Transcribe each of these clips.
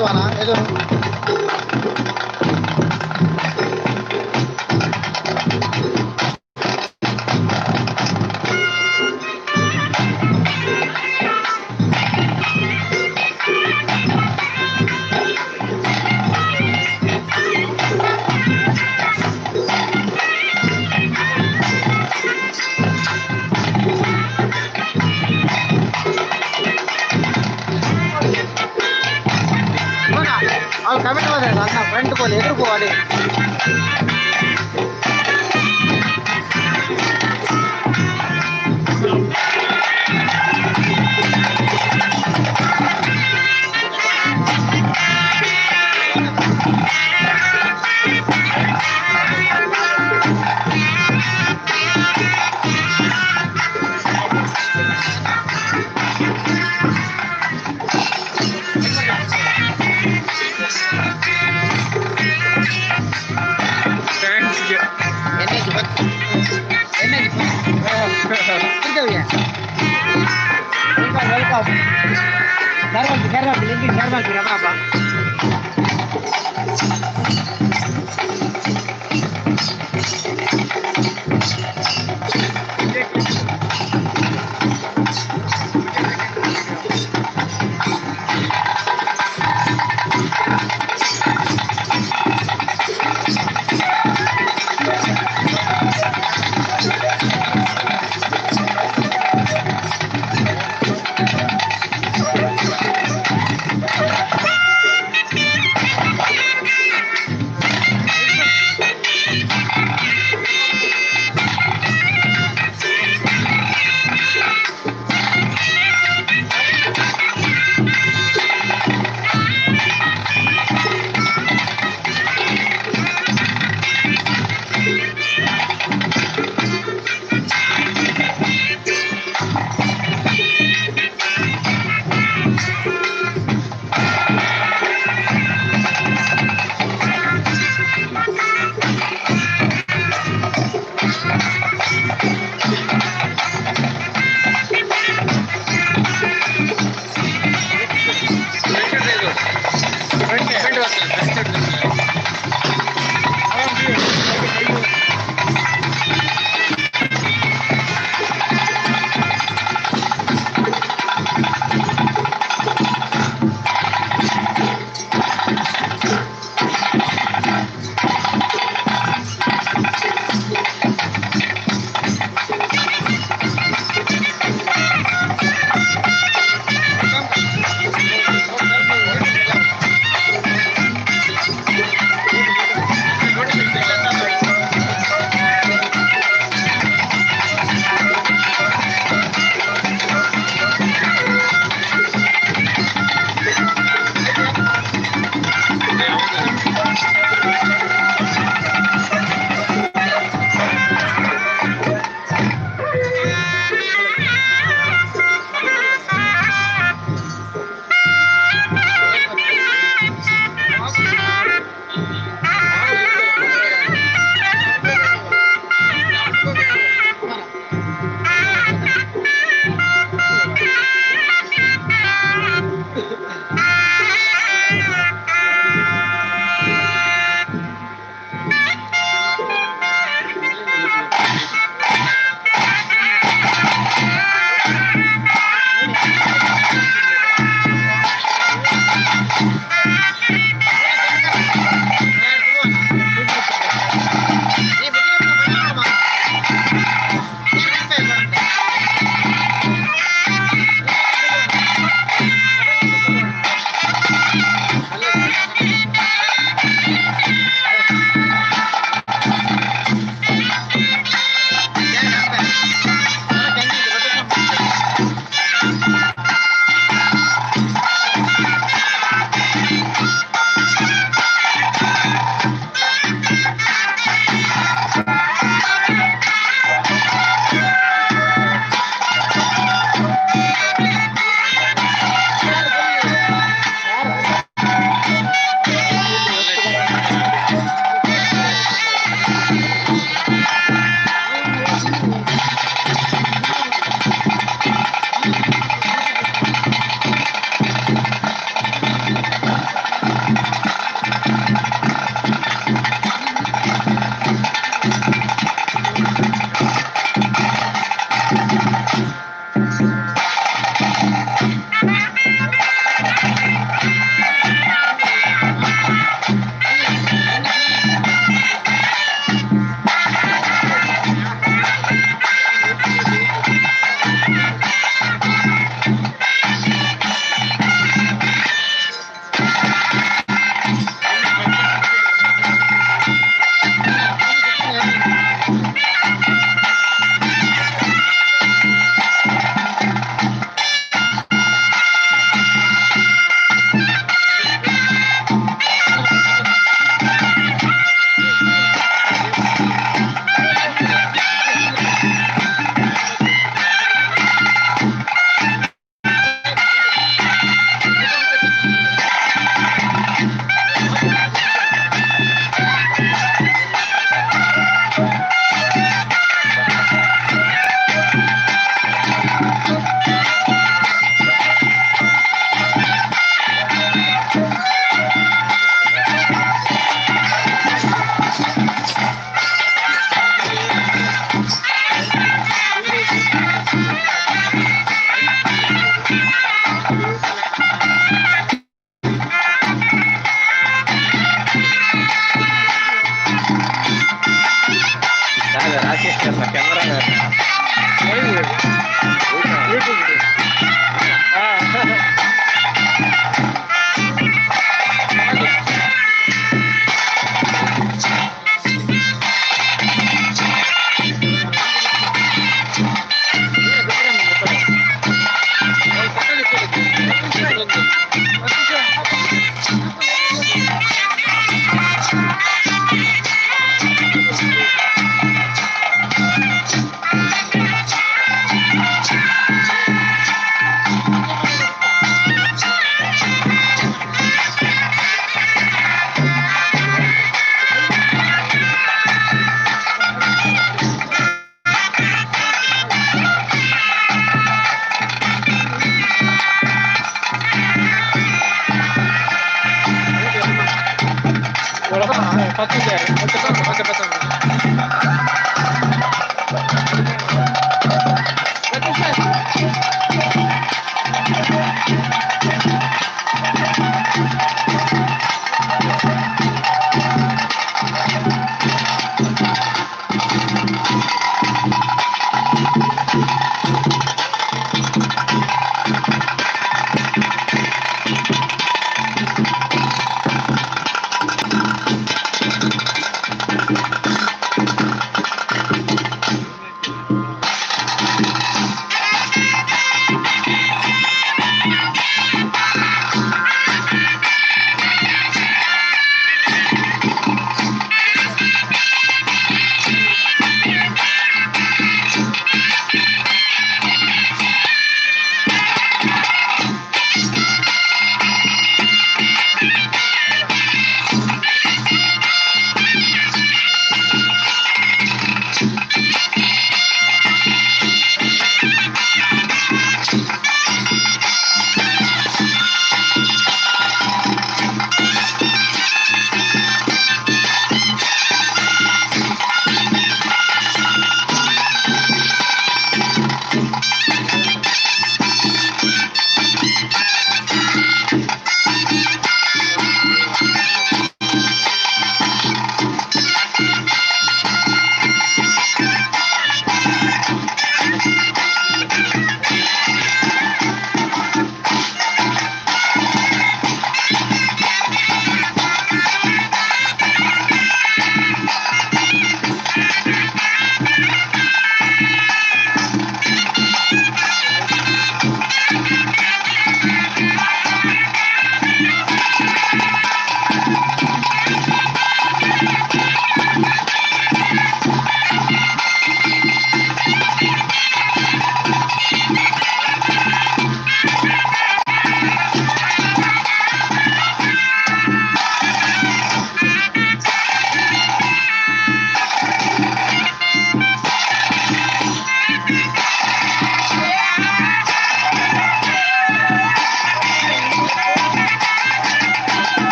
வானா ஏதோ వాళ్ళు కమిటీ పోలేదు అన్న ఫ్రంట్ పోలే ఎదురు పోవాలి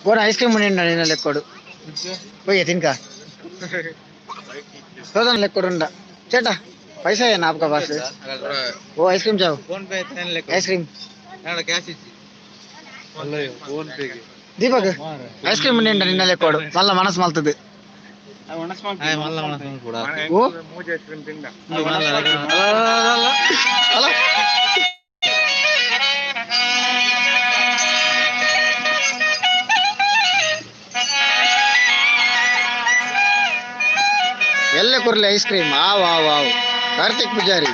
ಗೋಡ ಐಸ್ ಕ್ರೀಮ್ ಉಂಡ ನಿನ್ನ ಲೆಕ್ಕೋಡು పోయి తినక చూద్దాం లెక్కడు చేटा पैसा है ना आपका पास वो आइसक्रीम चाहो फोन पे आइसक्रीम दीपक आइसक्रीम నిన్న లెక్కోడు మళ్ళా మనసు మల్తది ఓ ಎಲ್ಲಿ ಕೊರ್ಲಿ ice cream wow Karthik Poojari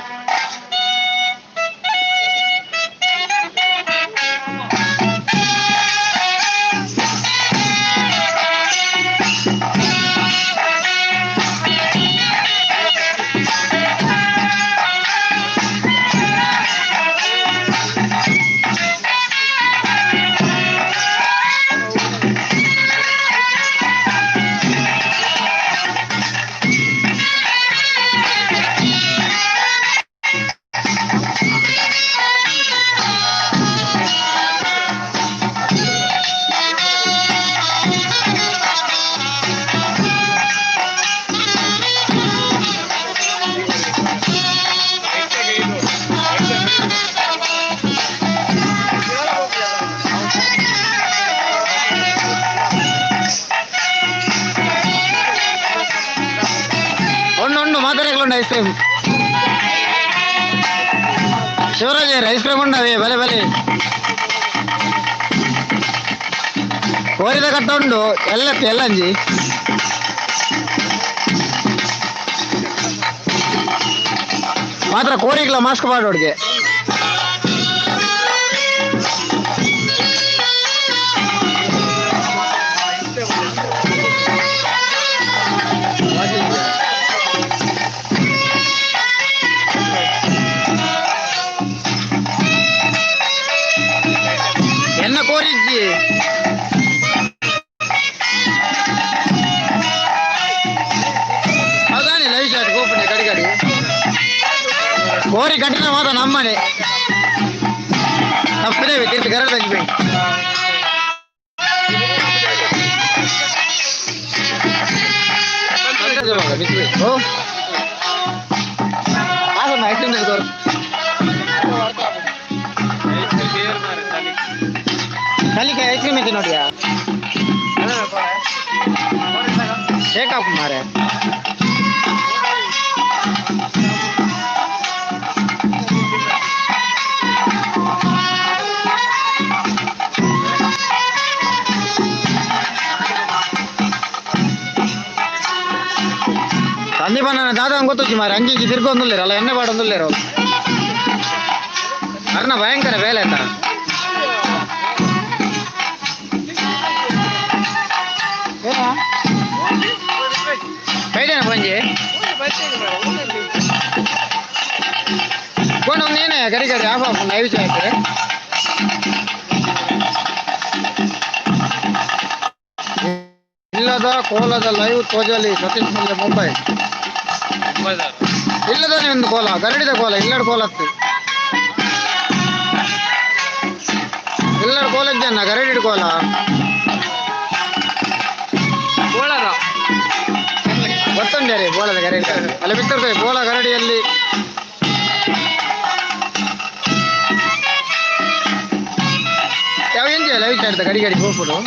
ice cream Shivaraj ice cream ಉಂಡವೆ ಬಲೆ ಬಲೆ ಕೋರಿದ ಕಟ್ಟ ಉಂಡು ಎಲ್ಲತ್ತೆ ಎಲ್ಲಂಜಿ ಮಾತ್ರ ಕೋರಿಗ್ಲ ಮಾಸ್ಕ್ ಮಾಡೋಡ್ಗೆ என்ன கோரிச்சு அதானே லைவ் ஷாட் கூப்பிடு கடிக்கடி கோரி கட்டின மாதம் நம்மனே தப்புதே திருப்பி கரெக்ட் தங்கி போய் ஓ ஆசம் ஐஸ்கிரீம் தோறு खाली क्या आइसक्रीम में नोटिया शेक आप मारे संदीप दादा गोतु मारे अंजी तिरगोंदुल्लेर अला एण्णे पाडोंदुल्लेर अर्ण भयंकर वेले कैडेना पंजे कोण नीने गरी गरी आफ आफ लाइव चाहते इल्लद कोलद लाइव तोजली सतीश मल्ले मुंबई इल्लदने ಒಂದು ಕೋಲ ಗರಡಿದ ಕೋಲ ಇಲ್ಲಡ ಕೋಲ ಅತ್ತು ಇಲ್ಲಡ ಕೋಲ ಇದ್ದನ್ನ ಗರಡಿದ ಕೋಲ ಗೊತ್ತುಂಟೆ ರೀ ಬೋಳದ ಗರಡಿ ಅಲ್ಲಿ ಬಿತ್ತಿರ್ತೇವೆ ಬೋಳ ಗರಡಿಯಲ್ಲಿ ಯಾವ ಏನ್ ಲೈವ್ ಚಾಡ್ದ ಗಡಿ ಗಡಿ ಹೋಗ್ಬಿಡು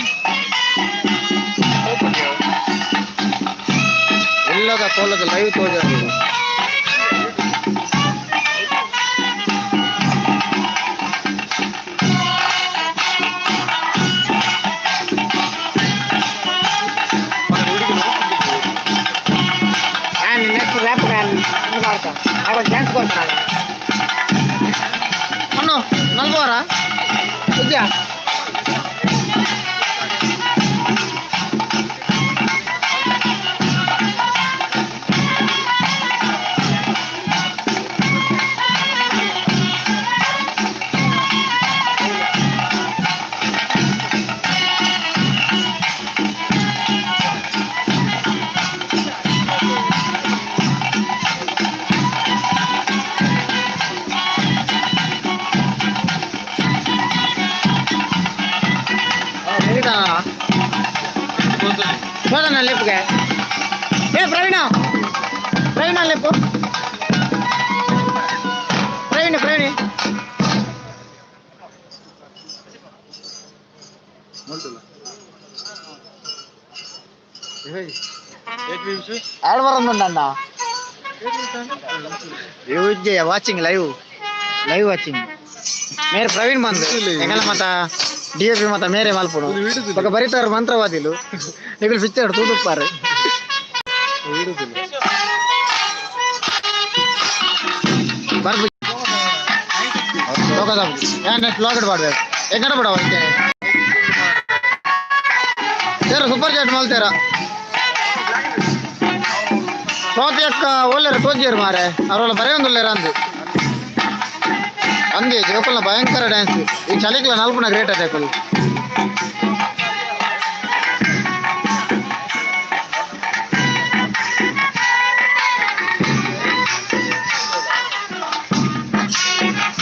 ಇಲ್ಲದ ಕೋಲದ ಲೈವ್ ತೋಜ ನಲ್ಗೋರಾ ಇದೆಯಾ చూడన్న లేపుగా ఏ ప్రవీణ ప్రవీణ లేపు ప్రవీణ ప్రవీణ ఆడ వరందన్న వాచింగ్ లైవ్ లైవ్ వాచింగ్ ಮೇರೆ ಪ್ರವೀಣ್ ಬಂದು ಹೆಂಗಲ್ಲ ಮತ್ತ ಡಿಎಪಿ ಮತ್ತ ಮೇರೆ ಮಲ್ಪುಡು ఒక ಬರಿತಾರ ಮಂತ್ರವಾದಿಲು ನಿಗಳು ಪಿಕ್ಚರ್ ತೂದುಪ್ಪಾರು ಬರ್ಬಿ ನೆಟ್ ಲಾಗಡ್ ಮಾಡ್ಬೇಕು ಹೆಂಗಡ ಬಿಡವ ಸೇರ ಸೂಪರ್ ಚಾಟ್ ಮಲ್ತೇರ ಸೋತಿ ಅಕ್ಕ ಒಳ್ಳೆರ ತೋಜಿಯರು ಮಾರೆ ಅವರೆಲ್ಲ ಬರೆಯೊಂದುಲ್ಲೇರ ಅಂದು ಅಂದಿ ಜೋಕಲ್ನ ಭಯಂಕರ ಡ್ಯಾನ್ಸ್ ಈ ಚಳಿಕ್ಲ ನಲ್ಪುನ ಗ್ರೇಟ್ ಅಟ್ಯಾಕಲ್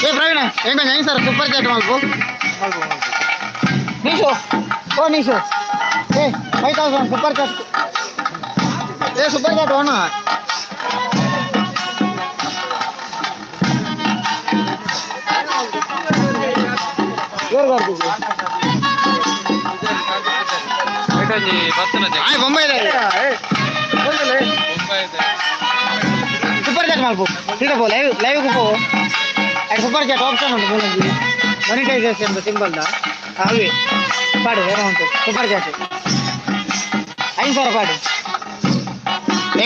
ಏ ಪ್ರವೀಣ ಹೆಂಗ ಸರ್ ಸೂಪರ್ ಚಾಟ್ ಮಲ್ಪು ನೀಶು ಓ ನೀಶು ಏ 5000 ಸೂಪರ್ ಚಾಟ್ ಏ ಸೂಪರ್ ಚಾಟ್ ಓಣ बॉम्बे सुपर चैट मालपो ठीक है लाइव लाइव को सुपर चैट ऑप्शन उंटु मूलंगी मोनेटाइजेशन सिंबल दा अभी पाडु अमौंट सुपर चैट ಐದು ಸಾವಿರ ಪಾಡು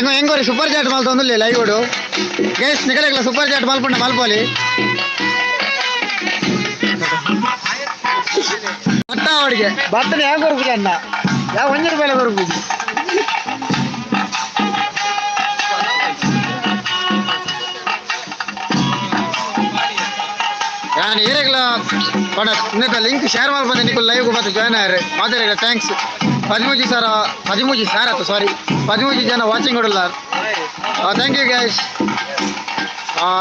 ಹೆಂಗೋರಿ ಸೂಪರ್ ಚಾಟ್ ಮಲ್ತೊಂದುಲ್ಲೆ ಲೈವ್ ಓಡು ಗೈಸ್ ನಿಕಲೆಗ್ಲ ಸೂಪರ್ ಚಾಟ್ ಮಲ್ಪುಂಡ ಮಲ್ಪೋಲಿ ಮತ್ತ ಅವಡಿಗೆ ಬರ್ತನೆ ಯಾವ ಕೊರಪುಜಿ ಅನ್ನ ಯಾವ ₹1 ಕೊರಪುಜಿ ನಾನು ಈರೆಗ್ಲ ಕೊಡ ಇನ್ನದ ಲಿಂಕ್ ಶೇರ್ ಮಾಡ್ಬಂದೆ ನಿಕು ಲೈವ್ ಮತ್ತೆ ಜಾಯ್ನ್ ಆಯ್ರೆ ಮಾತಾಡಿರ ಥ್ಯಾಂಕ್ಸ್ 13 ಜನ ವಾಚಿಂಗ್ ಕೊಡಲ್ಲ thank you guys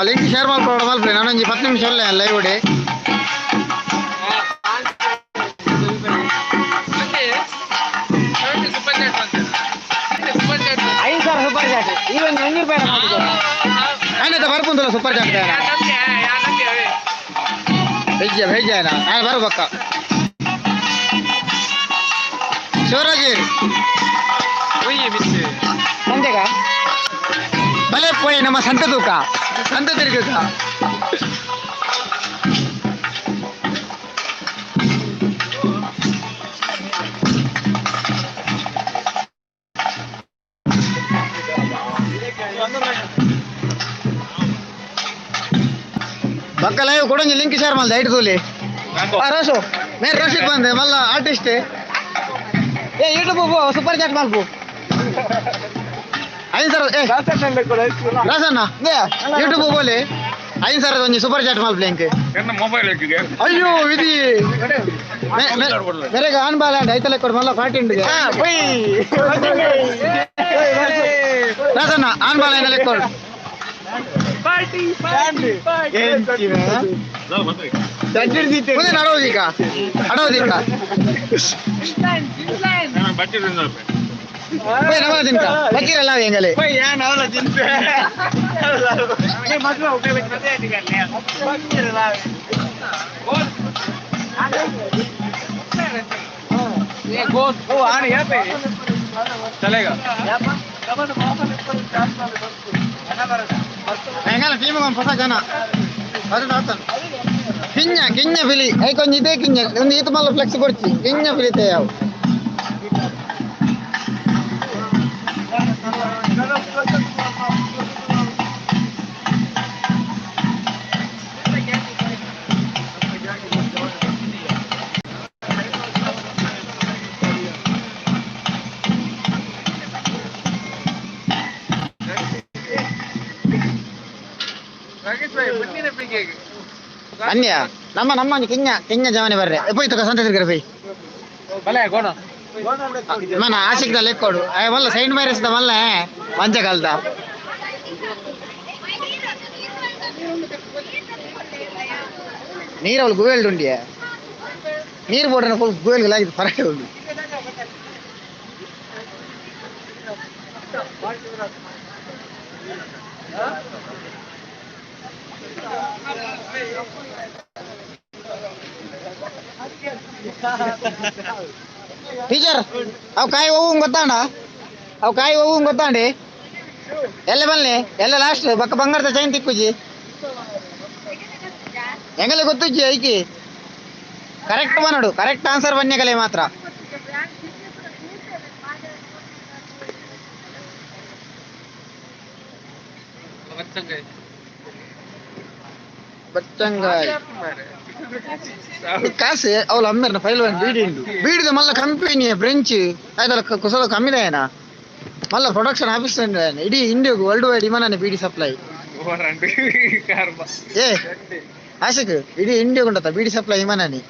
link share ಮಾಡ್ಕೊಡ ಮಲ್ಪೆ ನಾನೊಂದು 10 ನಿಮಿಷ ಒಳ್ಳೆ ಲೈವ್ ಓಡಿ ₹5,000 ಸೂಪರ್ ಚಾಟ್ ಈಗ ₹100 ಆಯ್ತಾ ಬರ್ಪುಂದಲ್ಲ ಸೂಪರ್ ಚಾಟ್ भेज ना ನಾನು ಬರ್ಬೇಕ ಶಿವರಾಜೀರ್ ಸಂತೆಗ ಭಲೆ ಪೋಯ್ ನಮ್ಮ ಸಂತ ತೂಕ ಸಂತ ತಿರುಗುಕ बक्का लाइव को लिंक शेयर मल ऐट तोली रसो मैं रशिक बंदे मल्ला आर्टिस्ट ए यूट्यूब सुपर चैट मल्पु ಐದು ಸಾವಿರ ರಾಸಣ್ಣ ಯೂಟ್ಯೂಬ್ ಬೋಲೆ 5,000 ಒಂಜಿ ಸೂಪರ್ ಚಾಟ್ ಮಲ್ಪು ಲಿಂಕ್ ಮೊಬೈಲ್ ಅಯ್ಯೋ ವಿಧಿ ಮೇರೆಗೆ ಆನ್ ಬಾಲ ಐತಲೆ ಕೊಡು ಮಲ್ಲ ಪಾರ್ಟಿ ಉಂಟು ರಾಸಣ್ಣ ಆನ್ ಬಾಲ ಏನಲೆ ಕೊಡು ಬಕೀರಲ್ಲ ಹೆಂಗಲೆ चलेगा ಟೀಮ್ ಹೊಸ ಜನ ಕಿಂಜ ಫಿಲಿ ಐಕೊಂದು ಇದೇ ಕಿಂಜ ಒಂದು ಈತ ಮಲ್ಲ ಫ್ಲೆಕ್ಸ್ ಕೊಡ್ಚಿ ಕಿಂಜ ಫಿಲಿತೆ ಯಾವ ಅನ್ಯ ನಮ್ಮ ಕಿಂಜ ಜವಾನಿ ಬರ್ರೆ ಪೋಯ್ ತಗ ಸಂತೆ ತಿರ್ಗರೆ ಪೈ మన ఆశిక్దాలు ఎక్కువ మళ్ళీ సైడ్ మైరేస్తా మళ్ళీ మంచిగా కలుదా ನೀರು ಅವಳು ಗುವೆಲ್ಡು ಉಂಡಿಯ ನೀರು ಬೋಡ್ರೆ ಗುವೆಲ್ಗೆ ಲಾಗಿದ್ದು ಪರಟೆ ಉಂಡು ಟೀಚರ್ ಅವು ಕಾಯಿ ಹೋಗು ಗೊತ್ತಾಂಡಿ ಎಲ್ಲ ಬನ್ನಿ ಎಲ್ಲ ಲಾಸ್ಟ್ ಬಕ್ಕ ಬಂಗಾರದ ಚೈನ್ ತಿಕ್ಕುಜಿ ಹೆಂಗಲ್ಲ ಗೊತ್ತುಜ್ಜಿ ಐಕಿ ಕರೆಕ್ಟ್ ಬನ್ನೋಡು ಕರೆಕ್ಟ್ ಆನ್ಸರ್ ಬನ್ಯಗಲೆ ಮಾತ್ರ బచ్చంగాయ్ కాసే అవులు అమ్మారు ఫైల్ బీడిది మళ్ళీ కంపెనీ ఫ్రెంచ్ అయితే కుసలో కమ్మిదాయన మళ్ళీ ప్రొడక్షన్ ఆఫీస్ ఇడీ ఇండియాకు వరల్డ్ వైడ్ ఇమనని బీడీ సప్లై ఏ ఆశకు ఇడీ ఇండియాకు ఉంటుందా బీడీ సప్లై ఇమనని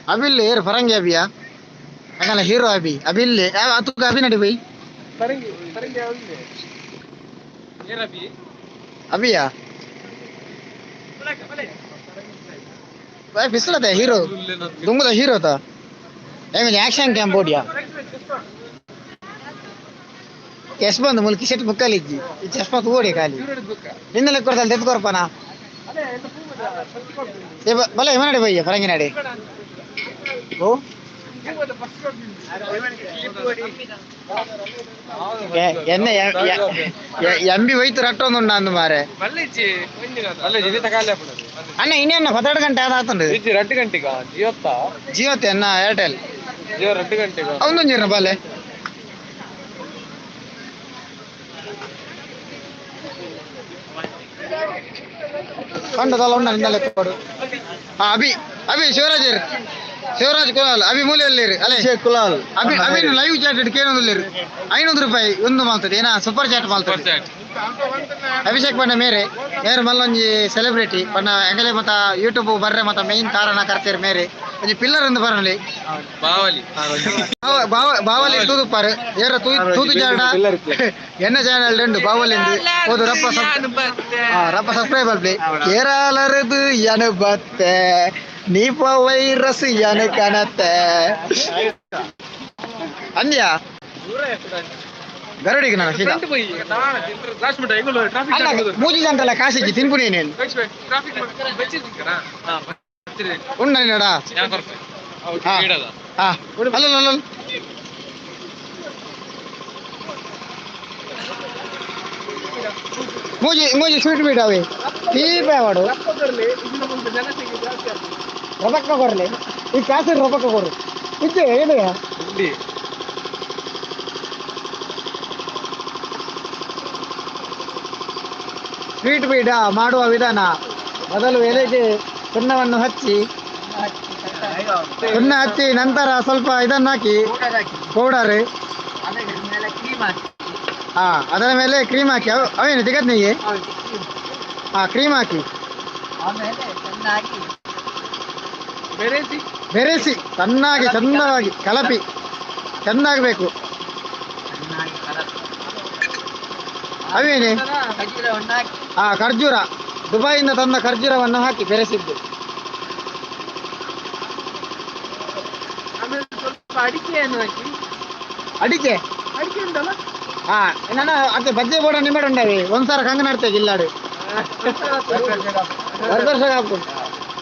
अभी यार फरंगी अभी अगला हीरो अभी तू अभी नडी भाई अभी भाई फिसला था हीरो दुंगु था हीरो था एक्शन कैम बोडिया ಯಶವಂತ್ ಮುಲ್ಕಿ ಶೆಟ್ ಮುಕ್ಕಲಿಜ್ಜಿ ಈ ಚಸ್ಮಾ ತೂಡಿ ಖಾಲಿ ನಿನ್ನೆಲ್ಲ ಕೊಡ್ತಲ್ಲ ತೆತ್ಕೊರ್ಪನ ಬಲ ಏಮನಾಡಿ ಬಯ್ಯ ಪರಂಗಿನಾಡಿ ಓ ಎನ್ನೆ ಎಂಬಿ ಹೋಯ್ತು ರಟ್ಟೊಂದುಂಡ ಅಂದು ಮಾರೆ ಅಣ್ಣ ಇನ್ನೇನ 12 ಗಂಟೆ ಆತಂಡು 2 ಗಂಟೆಗ ಜಿಯೋತ್ತೆ ಅಣ್ಣ ಏರ್ಟೆಲ್ ಜಿಯೋ 2 ಗಂಟೆಗ ಅವನೊಂದಿರ ಬಾಲೆ ಕಂಡದಲ್ಲ ಉಂಡ ನಿಂದಲೇ ಕೊಡು ಅಭಿ ಅಭಿ ಶಿವರಾಜ್ ಕುಲಾಲ್ ಅಭಿ ಮೂಲೆಯಲ್ಲಿರಿ ಅಲ್ಲೇ ಕುಲಾಲ್ ಅಭಿ ಲೈವ್ ಚಾಟ್ ಕೇಳೋದಿಲ್ಲಿರಿ 500 ರೂಪಾಯಿ ಒಂದು ಮಾಲ್ತದೆ ಏನ ಸೂಪರ್ ಚಾಟ್ ಮಾಲ್ತದೆ ಅಭಿಷೇಕ್ ಪಂಡ ಮೇರೆ ಮಲ್ಲೊಂಜಿ ಸೆಲೆಬ್ರಿಟಿ ಪಂಡ ಎಂಗಲೆ ಮತ್ತ ಯೂಟ್ಯೂಬ್ ಬರ್ರೆ ಮತ್ತ ಮೈನ್ ಕಾರಣ ಕರ್ತೀರಿ ಮೇರೆ ಒಂಜಿ ಪಿಲ್ಲರ್ ಎಂದು ಬರಲಿ ಬಾವಲಿ ತೂದುಪ್ಪಾರು ಏರ ತೂದು ಜಾಡ ಎನ್ನ ಚಾನಲ್ ರೆಂಡು ಬಾವಲಿಂದು ಹೋದು ರಪ್ಪ ಸಬ್ಸ್ಕ್ರೈಬ್ ಆಗ್ಲಿ ಕೇರಳರದು ಎನ ಬತ್ತೆ ನೀಪ ವೈರಸ್ ಎನ ಕನತ್ತೆ ಅಂದ್ಯಾ ಗರಡಿಗೆ ನಾನು ಮೂಜಿ ಜಂಟಲ್ಲ ಕಾಸಿಜ್ಜಿ ತಿನ್ಪುನಿ ನೀನು ಉಂಡಾ ಅಲ್ಲ ಮೂಜಿ ಸ್ವೀಟ್ ಬೀಟ್ ಅವೆ ತೀಪೆ ಮಾಡು ರೊಬಕ್ಕ ಕೊರ್ಲಿ ಈ ಕಾಸು ರೊಬಕ್ಕ ಕೊಡು ಇದ್ದೆ ಏನು ಸ್ವೀಟ್ ಬೀಡ ಮಾಡುವ ವಿಧಾನ ಮೊದಲು ಎಲೆಗೆ ಸುಣ್ಣವನ್ನು ಹಚ್ಚಿ ಸುಣ್ಣ ಹಚ್ಚಿ ನಂತರ ಸ್ವಲ್ಪ ಇದನ್ನು ಹಾಕಿ ಪೌಡರ್ ಅದರ ಮೇಲೆ ಕ್ರೀಮ್ ಹಾಕಿ ಅವೇನು ಸಿಗತ್ ನೀಗೆ ಕ್ರೀಮ್ ಹಾಕಿ ಬೆರೆಸಿ ಚೆನ್ನಾಗಿ ಚಂದವಾಗಿ ಕಲಪಿ ಚೆಂದಾಗಬೇಕು ಅವೇನೆ ಖರ್ಜೂರ ದುಬೈಯಿಂದ ತಂದ ಖರ್ಜೂರವನ್ನು ಹಾಕಿ ಬೆರೆಸಿದ್ದು ಅಡಿಕೆ ಉಂಟಲ್ಲ ನನ್ನ ಅದೇ ಬಜ್ಜೆ ಬೋಡ ನಿಂಬೆ ಉಂಡವೆ ಒಂದ್ಸಾರ ಕಂಗ ನಡ್ತೇವೆ ಇಲ್ಲಾಡು ವರ್ಷ ಹಾಕು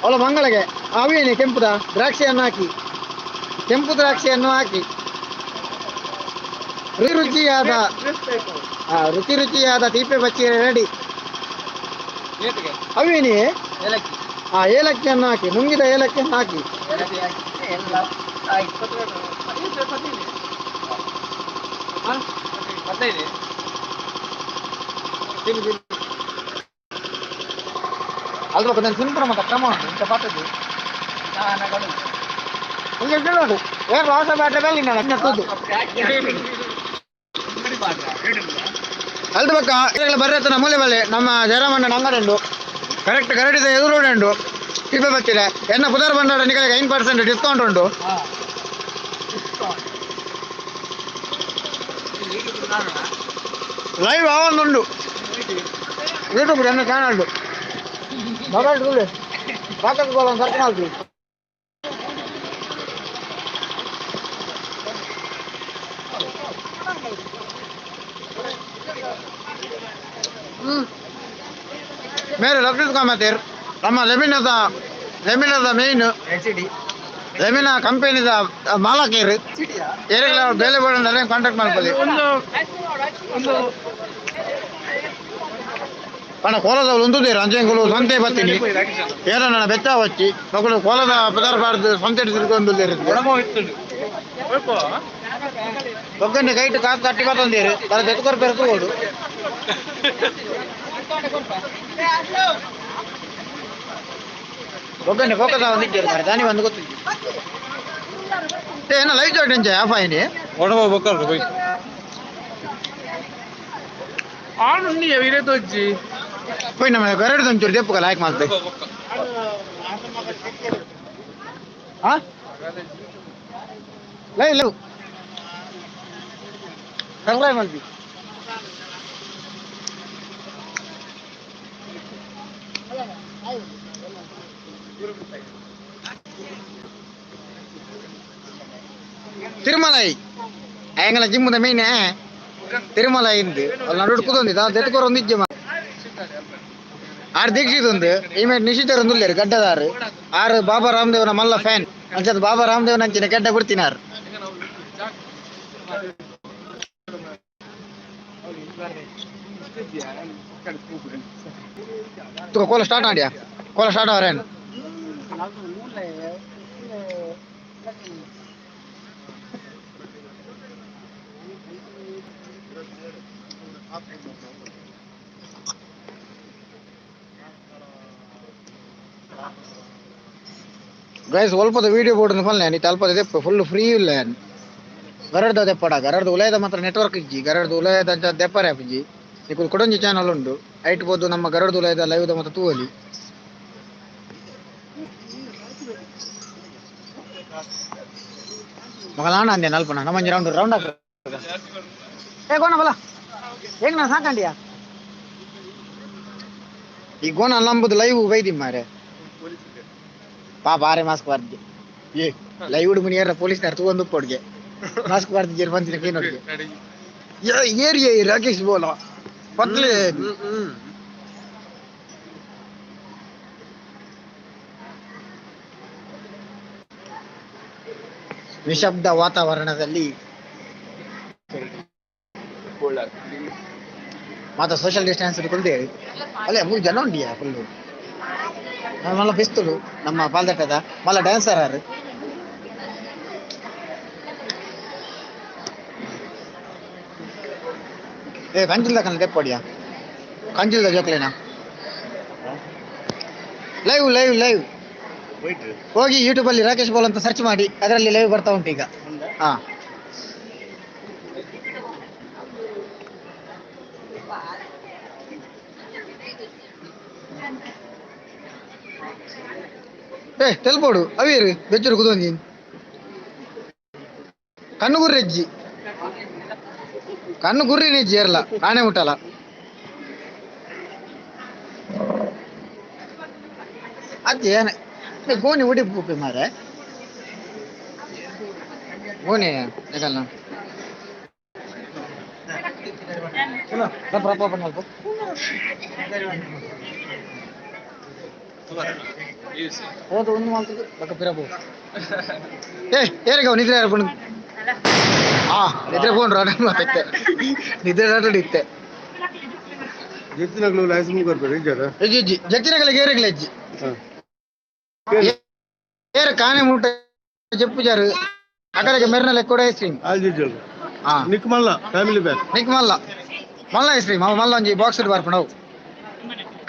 ಅವಳ ಮಂಗಳಿಗೆ ಅವೇನೆ ಕೆಂಪುದ ದ್ರಾಕ್ಷಿಯನ್ನು ಹಾಕಿ ಕೆಂಪು ದ್ರಾಕ್ಷಿಯನ್ನು ಹಾಕಿ ರುಚಿಯಾದ ತೀಪೆ ಬಚ್ಚಿ ರೆಡಿ ಅವೇನಿ ಏಲಕ್ಕಿಯನ್ನು ಹಾಕಿ ನುಂಗಿದ ಏಲಕ್ಕಿಯನ್ನು ಹಾಕಿ ಅಲ್ವಾ ನಾನು ಸಿಂಪಲ್ ಮತ್ತೆ ಕ್ರಮ ಇಂಥ ಪಾತ್ರದ್ದು ಹಿಂಗೆ ಕೇಳೋದು ಏನು ಲಾಸ ಬ್ಯಾಟ್ರಿ ಬೇಲಿ ನಾನು ಅಲ್ದ ಪಕ್ಕ ಬರ್ರತ್ತ ಮೂಲೆ ಬಲ್ಲೆ ನಮ್ಮ ಜಯರಾಮಣ್ಣ ಅಂಗಡಿ ಉಂಟು ಕರೆಕ್ಟ್ ಕರಡಿದ ಎದುರುಡೆ ಉಂಟು ಟಿಪೆ ಬಚ್ಚಿದೆ ಎನ್ನ ಪುದರ್ ಬಂಡಾಡ ನಿಗಳಿಗೆ 5% ಡಿಸ್ಕೌಂಟ್ ಉಂಟು ಲೈವ್ ಆವೊಂದುಂಡು ಯೂಟ್ಯೂಬ್ ಎನ್ನ ಚಾನಲ್ ಮೊಬೈಲ್ ರೂಲ್ ಬಾಕತ್ ಗೋಲ ಸರ್ಕಲ್ ಮಾಡ್ತೀವಿ ಮೇರೆ ಲಫ್ರೀದ್ ಕಾಮತೀರ್ ನಮ್ಮ ಲೆಮಿನದ ಮೇನ್ ಲೆಮಿನ ಕಂಪನಿದ ಮಾಲಕೀರ್ ಏರಿಗೆಲ್ಲ ಬೇಲೆ ಬೋರ್ಡ್ ಕಾಂಟ್ಯಾಕ್ಟ್ ಮಾಡ್ಕೊಳ್ಳಿ ಪಣ ಕೋಲದ ಒಂದುದೇರು ಅಂಜೆಂಗುಲು ಸಂತೆ ಬತ್ತೀನಿ ಏನ ನನ್ನ ಬೆಚ್ಚ ಹಚ್ಚಿ ಮಕ್ಕಳು ಕೋಲದ ಪದಾರ್ಥ ಸಂತೆ ತಿರ್ಕೊಂಡು ಒಗ್ಗನ್ನೆ ಕೈಟ್ ಕಾಸು ಕಟ್ಟಿ ಬತ್ತಂದೇರು ಅದ್ರ ಬೆತ್ಕೊರ್ ಬೆರ್ಕೋಡು ಒಗ್ಗನ್ನೆ ಫೋಕಸ್ ಬಂದಿದ್ದೇರು ಸರ್ ದಾನಿ ಬಂದು ಗೊತ್ತಿಲ್ಲ ಏನ ಲೈವ್ ಜಾಟ್ ಎಂಚ ಆಫಾಯಿನಿ ಒಡವ ಬೊಕ್ಕರ್ ಬೈ ಆನುಂಡಿ ವಿರೆ ತೋಜಿ పోయి ನಮ್ಮ ಗರಡ್ ಒಂಚೂರು ದೆಪ್ಪಗ ಲೈಕ್ ಮಾಡ್ಬೇಕು ಲೈವ್ ಸಬ್ಸ್ಕ್ರೈಬ್ ಮಾಡ್ತೀವಿ ತಿರುಮಲೈ ಎಂಗಲ ಜಿಮ್ಮದ ಮೀನೆ ತಿರುಮಲ ಅయింది వాళ్ళు నడుడుకుతుంది దాని ఎత్తుకోరు ఉంది ఆరు దీక్షిత్ ఉంది ఈమె నిషితరు ఉంది గడ్డదారు ఆరు బాబా రామదేవ్ మల్ల ఫ్యాన్ అంచేత బాబా రామదేవ్ నుంచి గడ్డ ಬಿಡ್ತಿನಾರು तो कोला स्टार्ट आंडिया कोला स्टार्ट आ रहे हैं ಗೈಸ್ ಸ್ವಲ್ಪ ವಿಡಿಯೋ ಬೋರ್ಡ್ ಫಲ್ ನೀ ತಲ್ಪದ ಫುಲ್ ಫ್ರೀ ಇಲ್ಲ ಗರಡ್ದ ದೆಪ್ಪಡ ಗರಡ್ದ ಉಲಯದ ಮಾತ್ರ ನೆಟ್ವರ್ಕ್ ಇಜ್ಜಿ ಗರಡ್ದ ಉಲಯದ ದೆಪ್ಪರೆ ಅಪ್ಪಿಜಿ నీకు కొడంజి ఛానల్ ఉండు ఐట్ పోదు ನಮ್ಮ ಗರಡ್ದ ಉಲಯದ ಲೈವ್ ದ ಮತ್ತೆ ತೂವಲಿ ಮಗಲಾಣ ಅಂದೆ ನಲ್ಪನ ನಮ್ಮಂಜಿ ರೌಂಡ್ ರೌಂಡ್ ಹಾಕ ಏ ಗೋಣ ಬಲ ಹೇಗ ನಾ ಸಾಕಂಡಿಯಾ ಈ ಗೋಣ ನಂಬುದು ಲೈವ್ ಬೈದಿ ಮಾರೆ ಪಾಪ ಆರೆ ಮಾಸ್ಕ್ ಬಾರ್ದಿ ಏ ಲೈವ್ ಹುಡುಗ ಮುನಿಯರ ಪೊಲೀಸ್ನರ್ ತೂ ಒಂದು ಪೊಡ್ಗೆ ಮಾಸ್ಕ್ ಬಾರ್ದಿ ಜೇರ್ ಬಂದಿನ ಕೈ ನೋಡ್ಗೆ ಏರಿಯಾ ರಾಕೇಶ್ ಬೋಲ ಪತ್ಲೆ ನಿಶಬ್ದ ವಾತಾವರಣದಲ್ಲಿ ಮಾತ್ರ ಸೋಷಿಯಲ್ ಡಿಸ್ಟೆನ್ಸ್ ಇಟ್ಕೊಂಡೆ ಅಲ್ಲೇ 3 ಜನ ಉಂಡಿಯಾ ಫುಲ್ಲು మళ్ళీ పిస్తులు ನಮ್ಮ పాల్దట్టದ మళ్ళీ డాన్సర్ ఆరు ఏ కంచిల్ದ ಕನ್ನ ತೆಪ್ಪಡಿಯಾ ಕಂಚಿಲ್ದ ಜೋಕ್ಲೇನಾ ಲೈವ್ ಲೈವ್ ಲೈವ್ ಹೋಗಿ ಯೂಟ್ಯೂಬ್ ಅಲ್ಲಿ ರಾಕೇಶ್ ಬೋಲ್ ಅಂತ ಸರ್ಚ್ ಮಾಡಿ ಅದರಲ್ಲಿ ಲೈವ್ ಬರ್ತಾ ಉಂಟು ಈಗ ಹಾ ఏ తెలుపోడు అవేరు బెచ్చరు కుదోంది కన్ను గుర్రెజ్జి కన్ను గుర్రి నీ చేరల కానే ముట్టాల ಅದೇನ ಗೋಣಿ ಉಡಿ ಬುಪ್ಪಿ ಮಾರೆ ಗೋಣಿ ನಿಗಲ್ನ ರಪ್ಪ ಬಂದಲ್ಪ ಹೋದ ಒಂದು ಮಾಲ್ತದು ಬಕ ಪಿರಬು ಏ ಏರಿಗ ನಿದ್ರೆ ಯಾರು ಹಾ ನಿದ್ರೆ ಫೋನ್ ರಾಡ ಮತ್ತೆ ನಿದ್ರೆ ರಾಡ ಇತ್ತೆ ಜೆತ್ತಿನಗಳು ಲೈಸ್ ಮೂವ್ करबे ಜರ ಎಜ್ಜಿ ಜೆತ್ತಿನಗಳಿಗೆ ಏರಿಗಲ ಎಜ್ಜಿ ಏರ ಕಾನೆ ಮೂಟ ಜಪ್ಪು ಜಾರು ಅಕಡೆಗೆ ಮೆರ್ನಲೆ ಕೊಡ ಐಸ್ ಕ್ರೀಮ್ ಆಲ್ಜಿ ಜಲ್ ಹಾ ನಿಕ್ ಮಲ್ಲ ಫ್ಯಾಮಿಲಿ ಬ್ಯಾಗ್ ನಿಕ್ ಮಲ್ಲ ಮಲ್ಲ ಐಸ್ ಕ್ರೀಮ್ ಮಲ್ಲ ಒಂಜಿ ಬಾಕ್ಸ್ ಇಡ್ ಬಾರ್ಪಣವು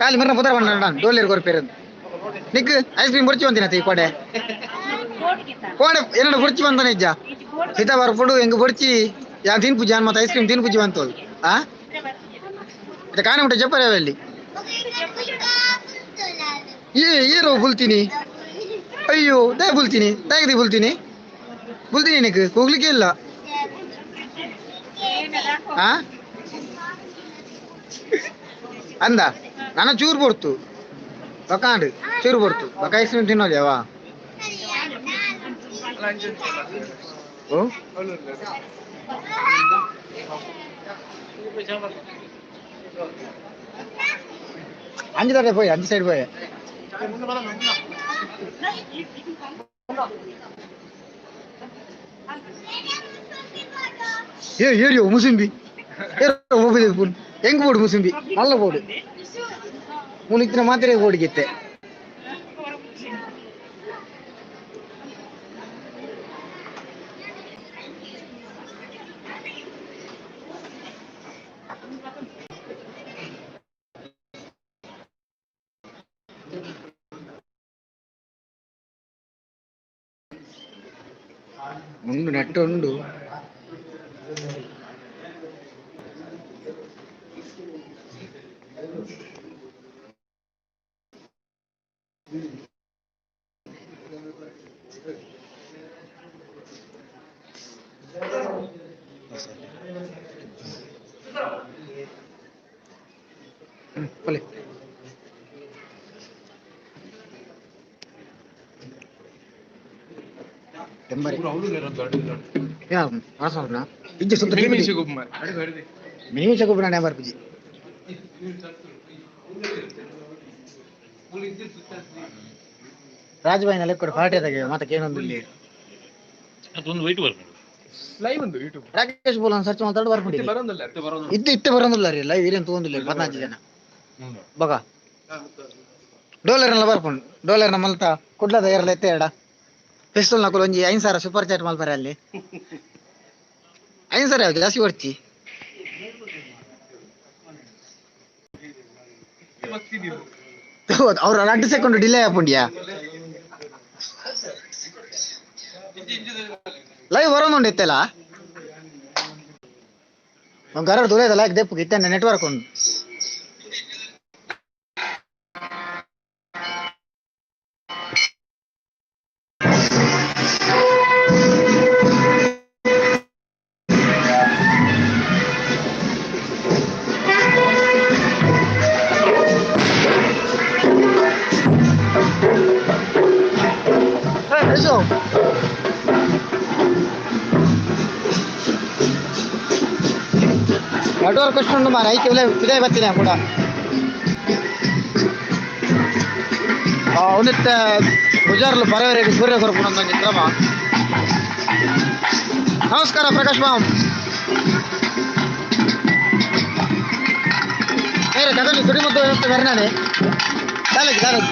ಕಾಲಿ ಮೆರ್ನ ಪುದರ ಬಂದ ನಾನು ಡೋಲಿರ್ ಕೊರ್ಪೇರು ನಿಕ್ ಐಸ್ ಕ್ರೀಮ್ ಬುರ್ಚಿ ಬಂದಿನ ತೀ ಕೊಡೆ ಕೋಡೆ ಎರಡು ಬುರ್ಚಿ ಬಂದ ನಿಜ ಹಿತ ಬರ್ಪಡು ಹೆಂಗ ಬುರ್ಚಿ ಯಾ ತಿನ್ ಪೂಜೆ ಮತ್ತೆ ಐಸ್ ಕ್ರೀಮ್ ತಿನ್ ಪೂಜೆ ಬಂತೋದು ಆ ಇದು ಕಾನೆ ಮುಟ್ಟ ಜಪ್ಪರವಲ್ಲಿ ಏರೋ ಬುಲ್ತೀನಿ ಅಯ್ಯೋ ದೇ ಬುಲ್ತೀನಿ ದಾಗದಿ ಬುಲ್ತೀನಿ ಬುಲ್ತೀನಿ ನಿಕ್ ಹೋಗ್ಲಿಕ್ಕೆ ಇಲ್ಲ ಆ ಅಂದ ನನ್ನ ಚೂರು ಬರ್ತು ಬಕಾಂಡು ಚೂರು ಬರ್ತು ಬಕ ಐಸ್ ಕ್ರೀಮ್ ತಿನ್ನೋದ್ಯಾವಾ ಓ ಅಂಜು ತಾರೆ போய் ಅಂಜು ಸೈಡ್ போய் ಏರಿಯೋ ಮುಸುಂಬಿ ಹೆಂಗ್ ಬೋಡು ಮುಸುಂಬಿ ಮಲ್ಲ ಬೋಡು ಮುನಿಕ್ತಿನ ಮಾತ್ರ ಬೋಡಿಗೆತ್ತೆ ముందు నెట్ ఉండు boleh Tembari. Ya, masuk na. ಇಜ್ಜೆ ಸುತ್ತ ಮಿನಿಮಿಸಿ ಗುಮ್ಮ ಮಿನಿಮಿಷ ಗೊಬ್ಬರ ನಾನೇ ಬರ್ಪಿಜಿ ರಾಜಭಾಯಿನಲ್ಲಿ ಕೊಡು ಪಾರ್ಟಿ ತೆಗೆ ಮತ್ತೆ ಏನೊಂದು ಇಲ್ಲಿ ಅದೊಂದು ವೈಟ್ ಬರ್ತದೆ ಲೈವ್ ಒಂದು ಯೂಟ್ಯೂಬ್ ರಾಕೇಶ್ ಬೋಲನ್ ಸರ್ಚ್ ಮಾತಾಡಿ ಬರ್ಬಿಡಿ ಬರೋದಿಲ್ಲ ಇತ್ತೆ ಬರೋದಿಲ್ಲ ರೀ ಲೈವ್ ಇರೇನು ತೊಗೊಂಡಿಲ್ಲ 14 ಜನ ಬಗ ಡಾಲರ್ ಬರ್ಕೊಂಡು ಡಾಲರ್ ಮಲ್ತ ಕುಡ್ಲದ ಏರ್ಲ ಎತ್ತೆ ಎಡ ಪಿಸ್ತೂಲ್ ನಕಲು ಒಂಜಿ 5,000 ಸೂಪರ್ ಚಾಟ್ ಮಲ್ಪರೆ ಅಲ್ಲಿ 5,000 ಯಾವ್ದು ಜಾಸ್ತಿ ಕೊಡ್ತಿ ಅವ್ರು 2 ಸೆಕೆಂಡ್ ಡಿಲೇ ಆಪುಂಡಿಯಾ ಲೈವ್ ಬರೋದು ಇತ್ತೆಲ್ಲ ಗರ ದೂರ ಲೈಕ್ ದೆಪ್ಪು ಇತ್ತೆ ನೆಟ್ವರ್ಕ್ ಉಂಟು ನೆಟ್ವರ್ಕ್ ಅಷ್ಟು ಮಾರ ಐಕೆ ಇದೇ ಬರ್ತೀನಿ ಕೂಡ ಒಂದಿತ್ತ ಗುಜಾರ್ಲು ಬರೋವರೆಗೆ ಸೂರ್ಯ ಕೊರ್ಕೊಂಡು ಒಂದು ಕ್ರಮ ನಮಸ್ಕಾರ ಪ್ರಕಾಶ್ ಬಾಮ್ ಬೇರೆ ಕದಲಿ ಕುಡಿಮದ್ದು ವ್ಯವಸ್ಥೆ ಬರ್ನಾನೆ ಕಾಲೇಜ್ ಕಾಲೇಜ್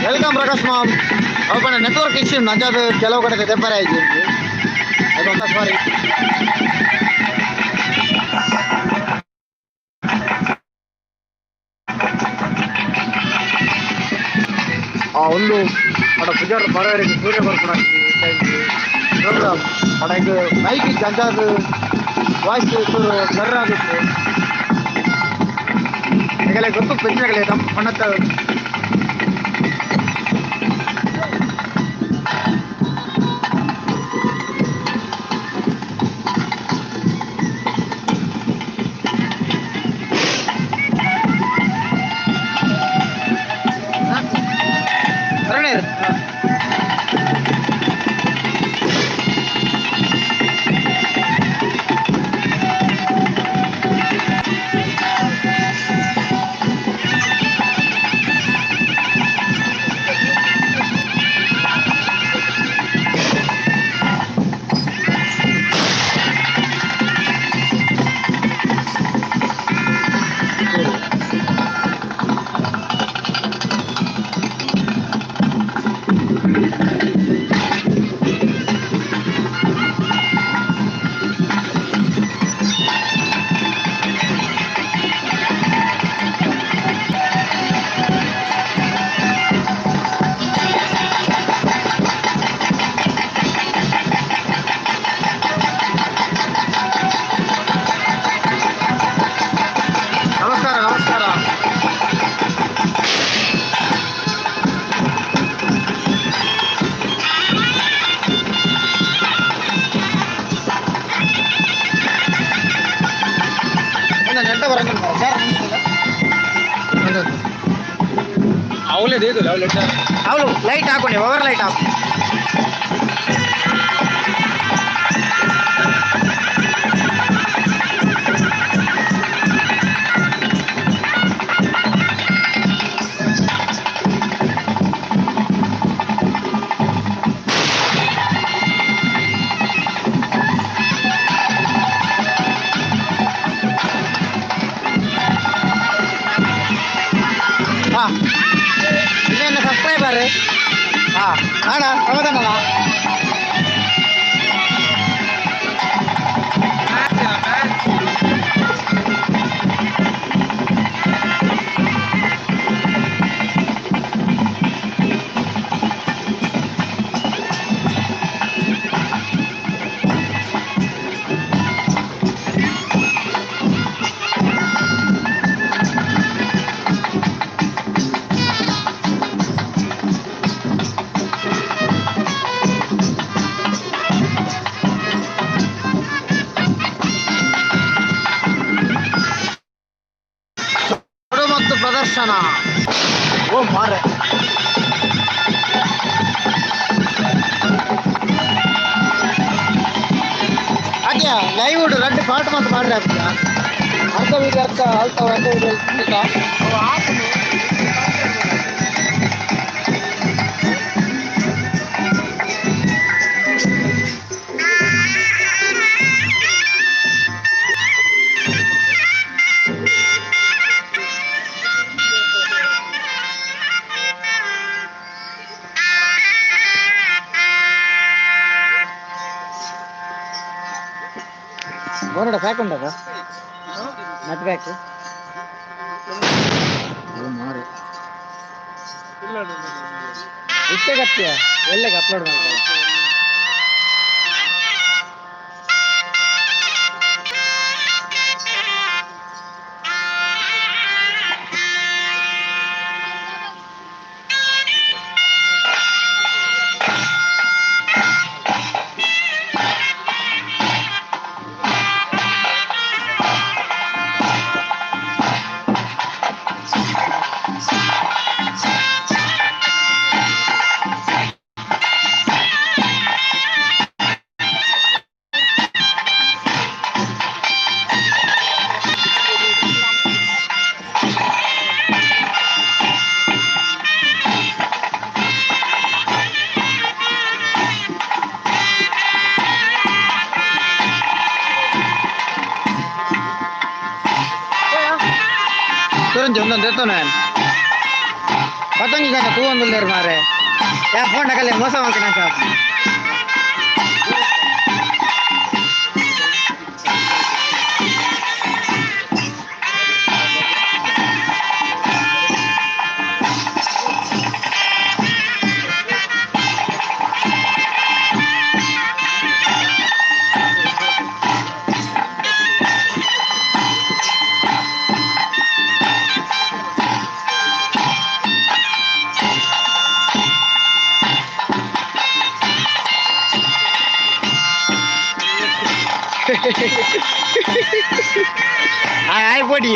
ವೆಲ್ಕಮ್ ಪ್ರಕಾಶ್ ಮಾಮ್ ಅವನ ನೆಟ್ವರ್ಕ್ ಇಶ್ಯೂ ನಂಜಾದ ಕೆಲವು ಕಡೆ ದೆಬ್ಬರ ಆಯ್ತು ಅದೊಂದು ಸಾರಿ ಒಂದು ಅಡ ಪೂಜಾರ ಬರೋವರೆಗೆ ಸೂರ್ಯ ಬರ್ಕೊಂಡು ಪ್ರೋಗ್ರಾಮ್ ಅಡಗೆ ಮೈಕ್ ಗಂಜಾದ ವಾಯ್ಸ್ ಚೂರು ಬ್ಲರ್ ಆಗುತ್ತೆ ಈಗಲೇ ಗೊತ್ತು ಪೆಂಚಗಳೇ ನಮ್ಮ ಮಣ್ಣತ್ತ ಅವಳು ಲೈಟ್ ಹಾಕೊಂಡೆ ಓವರ್ ಲೈಟ್ ಹಾಕು ಇನ್ನೇನು ಸಬ್ಸ್ಕ್ರೈಬರ್ ಅಣ್ಣ ಹೌದಣ್ಣ ಪಾರ್ಟ್ ಮತ್ತು ಮಾಡ್ರಿ ಆಗ್ತದ ಅರ್ಧ ವೀಡಿಯೋ ಅರ್ಧ ಅಲ್ತಾವ ಅರ್ಧ ವೀಡಿಯೋ ಬೋರ್ಡ ಪ್ಯಾಕ್ ಉಂಟದ ನಟ್ ಪ್ಯಾಕ್ ಮಾರಿ ಇಷ್ಟೇ ಗತ್ತಿಯ ಒಳ್ಳೆಗೆ ಅಪ್ಲೋಡ್ ಮಾಡ್ತಾರೆ turun jam itu nen patang ikan tuh ambil dari mare ya phone nak kalian masa makan apa Ay body.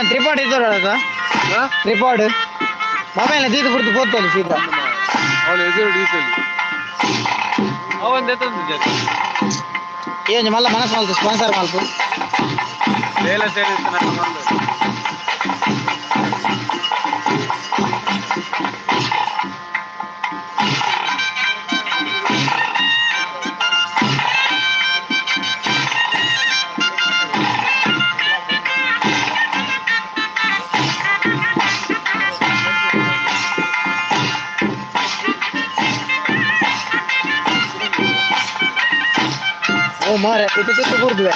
Tripod itu ada tripod mobile itu burdu botol sida ಅವನು ಎದುರು diesel ಅವನ್ ದೆತ್ತಂದು ಏನು ಮಲ್ಲ ಮನಸ್ ಮಾಲ್ತು sponsor ಮಾಲ್ತು ಲೇಲ ಸೇರಿ ನನ್ನ ಮಂದು Oh mare, itu burdu ya.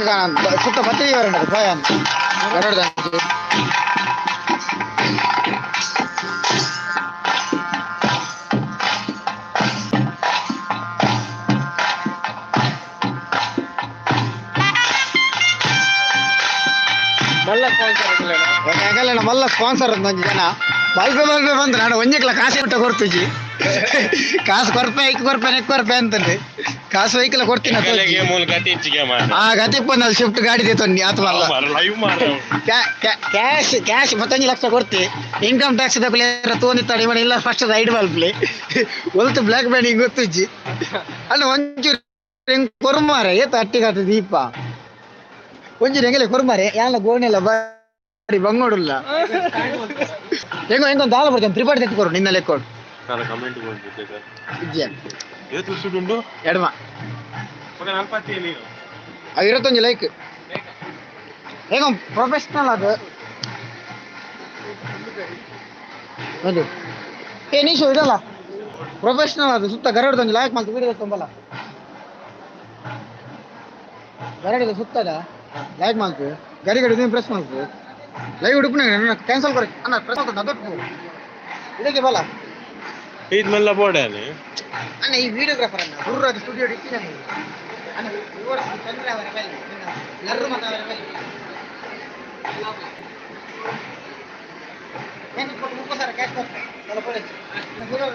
kanan suka pati orang ada bayan garor dan ಮಲ್ಲ sponsor ಆಗಲ್ಲ ಮಲ್ಲ sponsor ಅಂತ ಒಂಜಿ ಜನ ಬಲ್ಬೆ ಬಂದು ನಾನು ಒಂಜಕ್ಲ ಕಾಸು ಕೊಟ್ಟ ಕೊಡ್ತೀಜಿ ಕಾಸು ಕೊರ್ಪೆ ಅಂತಂದ್ರೆ ಕಾಸು ವೈಕಲ ಕೊಡ್ತೀನಿ ಗತಿ ಬಂದಲ್ಲಿ ಶಿಫ್ಟ್ ಗಾಡಿ ದೇತೊಂದು ಆತ ಕ್ಯಾಶ್ 35 ಲಕ್ಷ ಕೊಡ್ತಿ ಇನ್ಕಮ್ ಟ್ಯಾಕ್ಸ್ ದಕ್ಕಲೆ ತೋಂದಿತ್ತಾಡಿ ಮನೆ ಇಲ್ಲ ಫಸ್ಟ್ ರೈಡ್ ಬಲ್ಪ್ಲೆ ಒಲ್ತು ಬ್ಲಾಕ್ ಬ್ಯಾಂಡಿಂಗ್ ಗೊತ್ತಿಜ್ಜಿ ಅಲ್ಲ ಒಂಚೂರು ಹೆಂಗ್ ಕೊರ್ಮಾರೆ ಏತ ಅಟ್ಟಿಗಾತ ದೀಪ ಒಂಚೂರು ಹೆಂಗಲೆ ಕೊರ್ಮಾರೆ ಯಾಲ ಗೋಣೆಲ್ಲ ಬಾರಿ ಬಂಗೋಡುಲ್ಲ ಹೆಂಗೋ ದಾಲ ಬರ್ತಾನೆ ತ್ರಿಪಾಠಿ ತೆತ್ಕೊರು ನಿನ್ನ ಲೆಕ್ಕೋಡು ಕಮೆಂಟ್ ಎಡಮ 21 ಲೈಕ್ ಹೆಂಗ ಪ್ರೊಫೆಷನಲ್ ಅದು ನೋಡಿ ನೀಶು ಇದಲ್ಲ ಪ್ರೊಫೆಷನಲ್ ಅದು ಸುತ್ತ ಗರಡ್ದೊಂದು ಲೈಕ್ ಮಾಡ್ತು ವಿಡಿಯೋ ತುಂಬಲ್ಲ ಗರಡಿಗೆ ಸುತ್ತದ ಲೈಕ್ ಮಾಡ್ತು ಗಡಿ ನೀವು ಪ್ರೆಸ್ ಮಾಡ್ತು ಲೈವ್ ಹುಡುಕ್ನ ಕ್ಯಾನ್ಸಲ್ ಕೊಡಿ ಅಣ್ಣ ಪ್ರೆಸ್ ಮಾಡ್ತು ಅದೊಟ್ಟು ಇದಕ್ಕೆ ಬಲ್ಲ ಇದು ಮೆಲ್ಲ ಬೋರ್ಡ್ ಅಲ್ಲಿ ಅಣ್ಣ ಈ ವಿಡಿಯೋಗ್ರಾಫರ್ ಅಣ್ಣ ಗುರುರಾಜ್ ಸ್ಟುಡಿಯೋ ಇಟ್ಟಿನ ಅಣ್ಣ ತೊಂದರೆ ಅವರ ಮೇಲೆ ನರ್ರು ಮತ್ತು ಅವರ ಮೇಲೆ ಏನು ಕೊಟ್ಟು 30,000 ಕ್ಯಾಶ್ ಕೊಡ್ತಾರೆ ಎಲ್ಲ ಕೊಡಿ ಗೂಗಲ್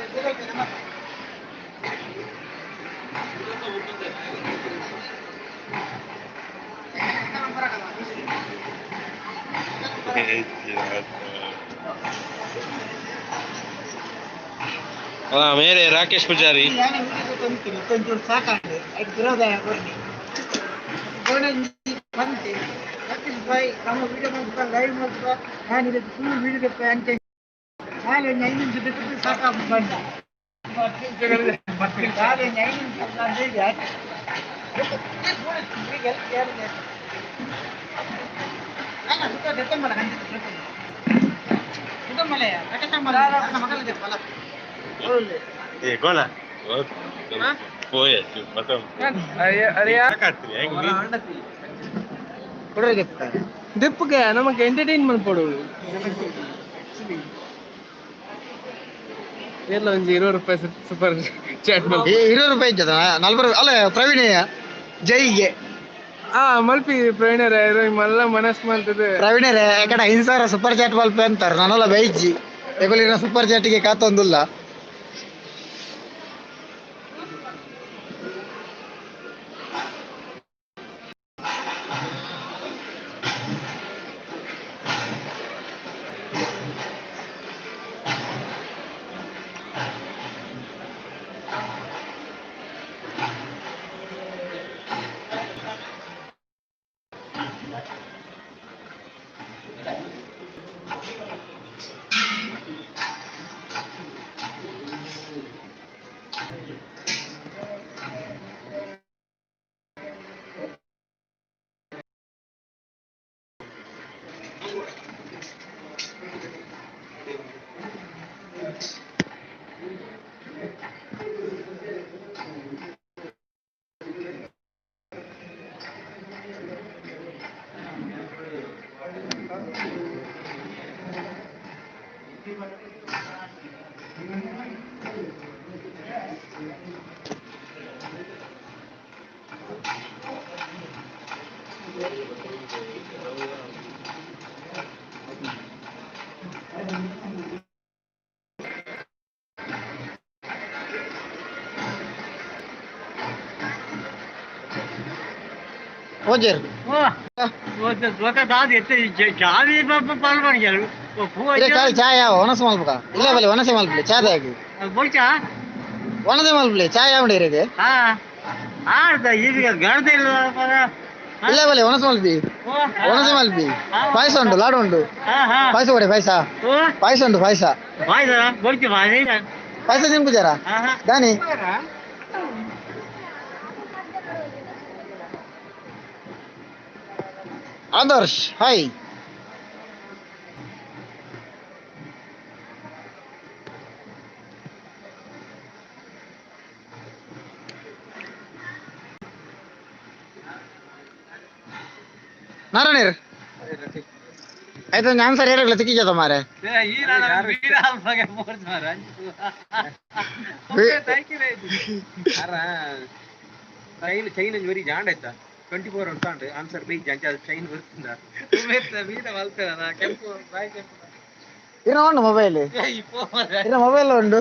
ಪೇ ನಮ್ಮ मेरे राकेश पुजारी ಸಾಕಾಂಡು ಅದು ವಿರೋಧ ಕೊಡಿ ಬಂತೆ ರಾಕೇಶ್ ಭಾಯ್ ನಮ್ಮ ವಿಡಿಯೋ ಮಾಡ್ತಾ ಲೈವ್ ಮಾಡ್ತಾ ನಾನು ಇದಕ್ಕೆ ಫುಲ್ ವಿಡಿಯೋ ಅಂತ ನಾನು 5 ನಿಮಿಷ ಬಿಟ್ಟು ಸಾಕಾಗಿ ಬಂದ ನಾನು 5 ನಿಮಿಷ ಹೇಗೆ गोला ದಿಪ್ಪಗೆ ನಮಗೆ ಎಂಟರ್ಟೈನ್ಮೆಂಟ್ ಕೊಡೋದು ಎಲ್ಲ ಒಂದು 20 ರೂಪಾಯಿ ಸೂಪರ್ ಚಾಟ್ ಮಾಡಿ 20 ರೂಪಾಯಿ ಇದ್ದದ 40 ಅಲ್ಲ ಪ್ರವೀಣಯ್ಯ ಜೈಗೆ ಮಲ್ಪಿ ಪ್ರವೀಣರ ಮಲ್ಲ ಮನಸ್ ಮಾಡ್ತದೆ ಪ್ರವೀಣರೇ ಯಾಕಡೆ 5,000 ಸೂಪರ್ ಚಾಟ್ ಮಲ್ಪೆ ಅಂತಾರೆ ನಾನೆಲ್ಲ ಬೈಜಿ ಎಗೊಲಿನ super ಚಾಟಿಗೆ ಕಾತೊಂದಿಲ್ಲ Wajar. Wah, wata daad ette chavi palman gelu. Ire kali chaya onase malpuka. Illa bale onase malpule chaya dagi. Bolcha? Onase malpule chaya unde irege. Ha. Arda iviga garde illa para. Illa bale onase malpi. Onase malpi. Paisa undu ladu undu. Ha. Paisa kode paisa. Paisa undu paisa. Paisa bolcha paisa. Paisa nimbu jara. Dani. Adarsh, hi. Narayana ಆಯ್ತು ನಾನು ಸರಿ ಇರಲ್ಲ ತಿಕ್ಕಿಜದ ಮಾರೆ chain very ಜಾಂಡ್ ಆಯ್ತಾ 24 ಅಂತ answer by chain ಬರ್ತದ ಬೀದ ಮಲ್ತದ ಕೆಂಪು ಬಾಯ್ ಕೆಂಪು ಇರ ಉಂಡು ಮೊಬೈಲ್ ಇರ ಮೊಬೈಲ್ ಉಂಡು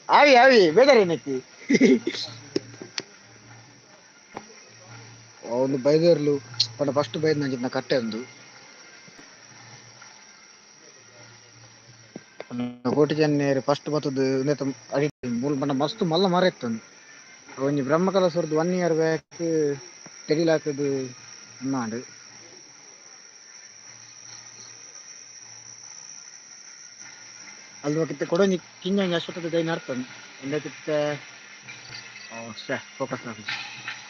ಆವಿ ಆವಿ ಬೇಜಾರು ಏನಕ್ಕೆ ಒಂದು ಬೈದರ್ಲು ಪಂಡ ಫಸ್ಟ್ ಬೈದ್ ನಂಜಿನ ಕಟ್ಟೆ ಒಂದು ಕೋಟಿ ಜನ ಫಸ್ಟ್ ಬರ್ತದ ಅಡಿ ಮೂಲ ಪಂಡ ಮಸ್ತ್ ಮಲ್ಲ ಮರ ಇತ್ತಂದು ಒಂಜಿ ಬ್ರಹ್ಮ ಕಲಸರ್ದು 1 ಇಯರ್ ಬ್ಯಾಕ್ ತೆಗಿಲಾಕದು ನಾಡು ಅಲ್ಲಿ ಹೋಗಿತ್ತೆ ಕೊಡೊಂಜಿ ಕಿಂಜ ಅಶ್ವತ್ಥದ ದೈ ನಡ್ತಾನೆ ಎಂದಕ್ಕಿತ್ತೆ ಫೋಕಸ್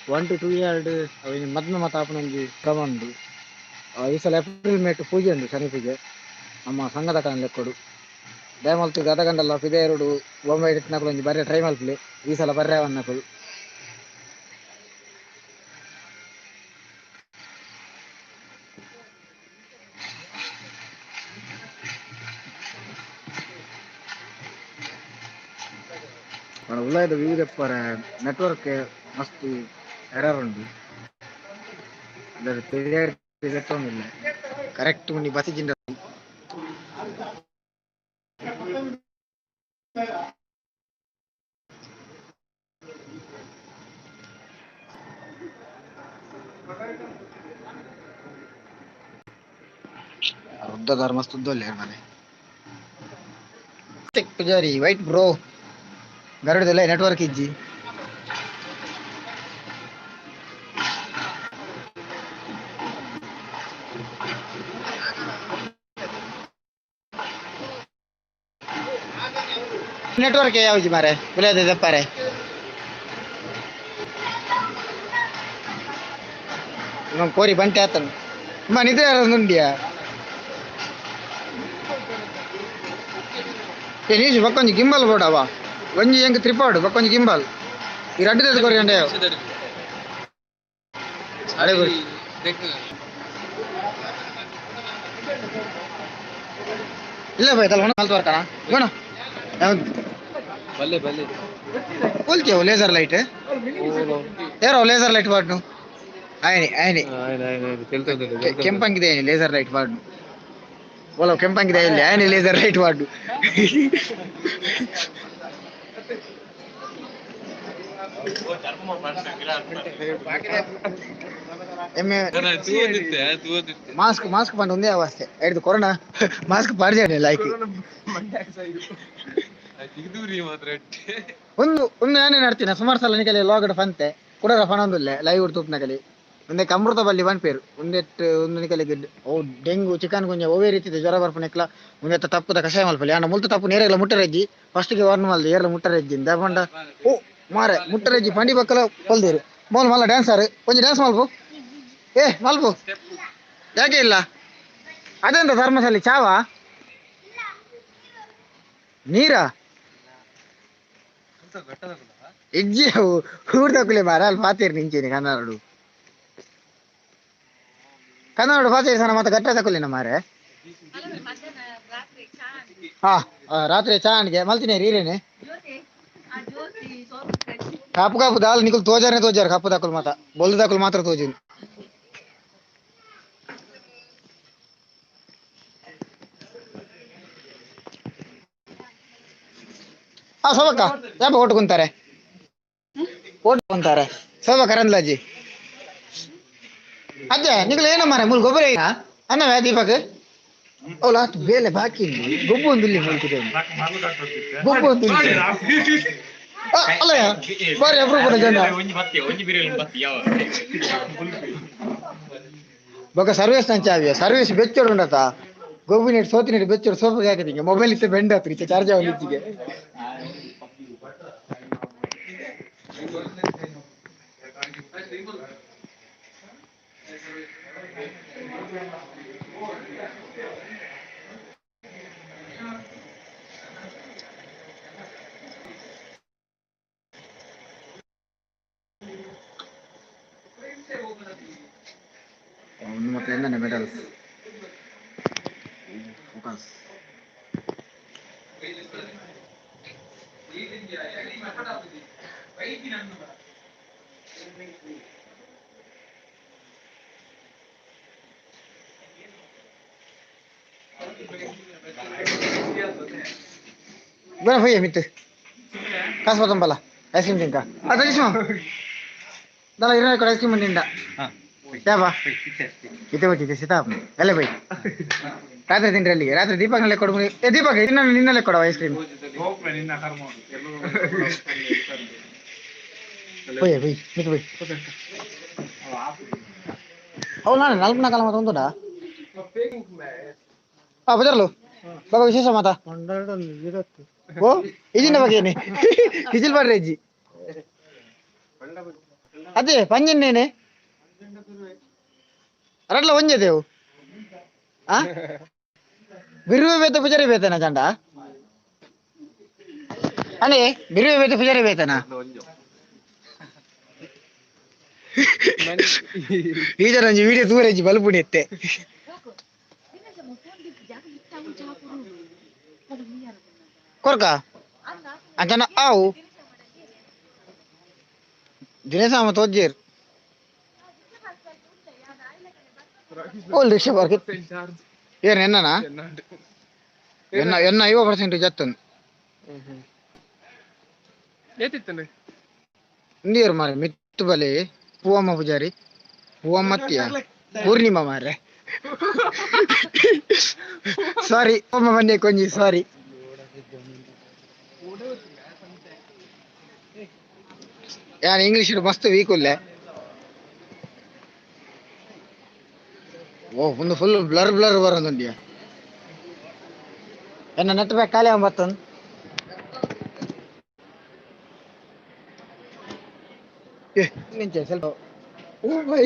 1 to 2 ಇಯರ್ಡ್ ಮದ್ನ ಮತ ಆಪನೊಂಜಿ ಕ್ರಮ ಉಂಡು ಈ ಸಲ ಏಪ್ರಿಲ್ ಮೇಟ್ ಪೂಜೆ ಉಂಡು ಶನಿ ಪೂಜೆ ನಮ್ಮ ಸಂಘದ ಕಾಣ ಲೆಕ್ಕೊಡು ದಯಮಲ್ತು ಗದಗಂಡಲ್ಲ ಫಿದೇರುಡು ಬೊಂಬೈ ಇಟ್ಟಿನಕಲು ಒಂಜಿ ಬರ್ರೆ ಟ್ರೈ ಮಲ್ಪಲಿ ಈ ಸಲ ಬರ್ರೆ ಅವನ್ನಕಲು ಉಳ್ಳಾಯ್ದ ವಿವಿಧ ನೆಟ್ವರ್ಕ್ ಮಸ್ತ್ ಎರರ್ ಉಂಡು ಇಲ್ಲ ಕರೆಕ್ಟ್ ಉಂಡಿ ಬಸಿಜಿಂದ ಉದ್ದದಾರ ಮಸ್ತ್ ಉದ್ದಲ್ಲ ಮನೆ ಪೂಜಾರಿ ವೈಟ್ ಬ್ರೋ ಗರುಡದಲ್ಲ ನೆಟ್ವರ್ಕ್ ಇಜ್ಜಿ ನೆಟ್ವರ್ಕ್ ಯಾವ್ದು ಮಾರೆ ಬಿಳದ ದಪ್ಪಾರೆ ಕೋರಿ ಬಂಟೆ ಆತನು ನಿದ್ರೆ ಉಂಡಿಯಾ ನೀಸು ಬಕ್ಕೊಂಜಿ ಗಿಂಬಲ್ ಬೋಡವ ಒಂಜಿ ಎಂಕ್ ತ್ರಿಪಾಡು ಬಕ್ಕೊಂಜಿ ಗಿಂಬಲ್ ಈ ರಡ್ಡು ತೆಗೆದು ಕೊರಿ ಅಂಡೆ ಅಡೆ ಕೊರಿ ಇಲ್ಲ ಬೈ ತಲ ಮಲ್ತು ಬರ್ತಾನ ಗೋಣ ಬಲ್ಲೆ ಬಲ್ಲೆ ಕೊಲ್ತಿಯವು ಲೇಸರ್ ಲೈಟ್ ಯಾರೋ ಲೇಸರ್ ಲೈಟ್ ಪಾಡ್ನು ಆಯ್ನಿ ಆಯ್ನಿ ಕೆಂಪಂಗಿದೆ ಲೇಸರ್ ಲೈಟ್ ಪಾಡ್ನು बोलो ಕೆಂಪಂಗಿದೆ ಇಲ್ಲಿ ಆಯ್ನಿ ಲೇಸರ್ ಲೈಟ್ ಪಾಡ್ನು ಮಾಸ್ಕ್ ಮಾಸ್ಕ್ ಪಂಡ ಒಂದೇ ಅವಸ್ಥೆ ಹಿಡಿದು ಕೊರೋನಾ ಮಾಸ್ಕ್ ಪಾಡ್ಜಾನೆ ಲೈಕ್ ಒಂದು ಒಂದು ನಾನೇ ನಡ್ತೀನಿ ಸುಮಾರು ಸಲ ನಿಕಲಿ ಲಾಗಡ್ ಫಂತೆ ಕುಡರ ಫನೊಂದುಲ್ಲೆ ಲೈವ್ ತೂಪ್ನಕಲಿ ಒಂದೇ ಅಮೃತ ಬಲ್ಲಿ ಬನ್ಪೇರು ಒಂದೆಟ್ಟು ಒಂದು ನಿಕಲಿ ಓ ಡೆಂಗು ಚಿಕನ್ ಗುಂಜ ಓವೇ ರೀತಿ ಜ್ವರ ಬರ್ಪನೆಕ್ಲ ಒಂದೆತ್ತ ತಪ್ಪದ ಕಷಾಯ ಮಲ್ಪಲಿ ಅಣ್ಣ ಮುಲ್ತು ತಪ್ಪು ನೇರಗಳ ಮುಟ್ಟರೆಜ್ಜಿ ಫಸ್ಟ್ಗೆ ವರ್ನ್ ಮಲ್ದು ಏರ್ಲ ಮುಟ್ಟರೆಜ್ಜಿ ದಪಂಡ ಓ ಮಾರೆ ಮುಟ್ಟರೆಜ್ಜಿ ಪಂಡಿ ಬಕ್ಕಲ ಕೊಲ್ದೇರು ಮೋಲ್ ಮಲ್ಲ ಡ್ಯಾನ್ಸರ್ ಒಂಜಿ ಡ್ಯಾನ್ಸ್ ಮಲ್ಪು ಮಲ್ಪು ಯಾಕೆ ಇಲ್ಲ ಅದೆಂತ ಧರ್ಮಸಲಿ ಚಾವಾ ನೀರಾ ಇಜ್ಜಿ ಊರ್ದಕ್ಕಲೆ ಮಾರ ಅಲ್ಲಿ ಪಾತೀರಿ ನಿಂಚೇನಿ ಕನ್ನಡ ಕನ್ನಡ ಪಾತೀರಿ ಸನ ಮತ್ತೆ ಗಟ್ಟ ತಕೊಲಿನ ಮಾರೆ ಹಾ ರಾತ್ರಿ ಚಾನ್ಗೆ ಮಲ್ತಿನಿ ರೀರೇನೆ ಕಾಪು ಕಾಪು ದಾಲ್ ನಿಕಲ್ ತೋಜಾರೆ ತೋಜಾರ ಕಪ್ಪು ದಕ್ಕಲು ಮಾತ ಬೊಲ್ದು ದಕ್ಕಲು ಮಾತ್ರ ತೋಜಿನಿ ಸೋಬಕ್ಕ ಯಾಪ ಓಟ್ಕೊಂತಾರೆ ಓಟ್ಕೊಂತಾರೆ ಸೋಬಕ್ಕ ರಂದ್ಲಾಜಿ ಅಜ್ಜ ನಿಖಲ್ ಏನ ಮಾರ ಮುಲ್ ಗೊಬ್ಬರ ಏನ ಅನ್ನವೇ ದೀಪಕ್ ಓ ಲಾಸ್ಟ್ ಬೇಲೆ ಬಾಕಿ ಗೊಬ್ಬು ಒಂದಿಲ್ಲಿ ಹೇಳ್ತಿದ್ದೆ ಗೊಬ್ಬು ಒಂದಿಲ್ಲಿ ಅಲ್ಲ ಬಾರಿ ಅಪರೂಪದ ಜನ ಬೊಕ್ಕ ಸರ್ವಿಸ್ ನಂಚಾವಿಯ ಸರ್ವಿಸ್ ಬೆಚ್ಚೋಡು ಉಂಡತ ಗೊಬ್ಬು ನೀರು ಸೋತಿ ನೀರು ಬೆಚ್ಚೋಡು ಸೋಫಾಗೆ ಹಾಕಿದಿಂಗೆ ಮೊಬೈಲ್ ಇತ್ತು ಬೆಂಡ್ ಹತ್ರಿ ಚಾರ್ಜ್ ಅವನಿಚ್ಚಿಗೆ medals. Focus. Gimana Fai itu? Kas potong pala. Es krim tingkah. Ada di semua. Dah lahirnya kalau es krim menindak. Siapa? Kita mau cerita siapa? Hele Fai. ರಾತ್ರಿ ತಿಂದ್ರಲ್ಲಿ ರಾತ್ರಿ ದೀಪಕ್ನಲ್ಲೇ ಕೊಡು ದೀಪಕ್ ನಿನ್ನಲ್ಲೇ ಕೊಡವ ಐಸ್ ಕ್ರೀಮ್ పోయి మీకు పోయి అవునా 4 కాలం మొత్తం ఉందా బజార్లో బాబా విశೇಷ ಮಾತಾ ಓ ಇಜಿನ ಬಗ್ಗೆನೆ ಕಿಜಿಲ್ ಬರ್ರಿ ಅಜ್ಜಿ ಅದೇ ಪಂಜನ್ನೇನೆ ಅರಡ್ಲ ಒಂಜದೇವು ಆ ಬಿರುವೆ ಬೇತ ಪೂಜಾರಿ ಬೇತನ ಚಂಡ ಅನೇ ಬಿರುವೆ ಬೇತ ಪೂಜಾರಿ ಬೇತನ ಈ ಜನ ವಿಡಿಯೋ ತೂರೇಜಿ ಬಲ್ಪುಣಿ ಎತ್ತೆ ಕೊರ್ಕ ಅಂಚನ ಆವು ದಿನೇಶ ಅಮ್ಮ ತೋಜ್ಜೇರ್ ಓಲ್ ರಿಕ್ಷಾ ಪಾರ್ಕ್ ಏನ್ ಎನ್ನನಾ ಎನ್ನ 50% ಜತ್ತನ್ ನೀರು ಮಾರೆ ಮಿತ್ತು ಬಲೆ ಪೂವಮ್ಮ ಪೂಜಾರಿ ಪೂವಮ್ಮತ್ತಿಯ ಪೂರ್ಣಿಮಾ ಮಾರೆ ಸಾರಿ ಪೂವಮ್ಮ ಬನ್ನಿ ಕೊಂಜಿ ಸಾರಿ ಯಾರು ಇಂಗ್ಲಿಷ್ ಮಸ್ತ್ ವೀಕ್ ಉಲ್ಲೆ ಓ ಒಂದು ಫುಲ್ ಬ್ಲರ್ ಬರೋದುಂಡಿಯ ಎನ್ನ ನೆಟ್ ಬ್ಯಾಕ್ ಖಾಲಿ ಆಗತ್ತನ್ ನಿಂಚೆ ಸ್ವಲ್ಪ ಓ ಬೈ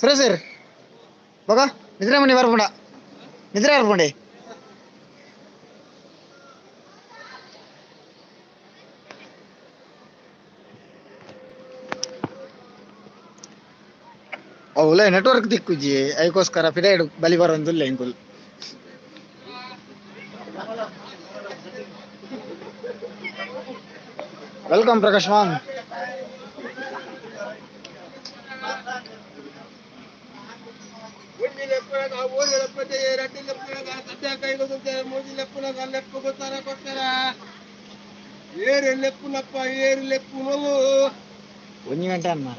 ಸರಿ ಸರ್ ಬಗ ನಿದ್ರೆ ಮನೆ ಬರ್ಬೇಡ ನಿದ್ರೆ ಬರ್ಬೇಡಿ ಅವಲ್ಲ ನೆಟ್ವರ್ಕ್ ದಿಕ್ಕುಜಿ ಅದಕ್ಕೋಸ್ಕರ ಪಿರಿಯಡ್ ಬಲಿ ಬರೋದಿಲ್ಲ ಇಂಕುಲ್ ವೆಲ್ಕಮ್ ಪ್ರಕಾಶ್ ಮಾನ್ ಒಂದು ಗಂಟೆ ಅನ್ನ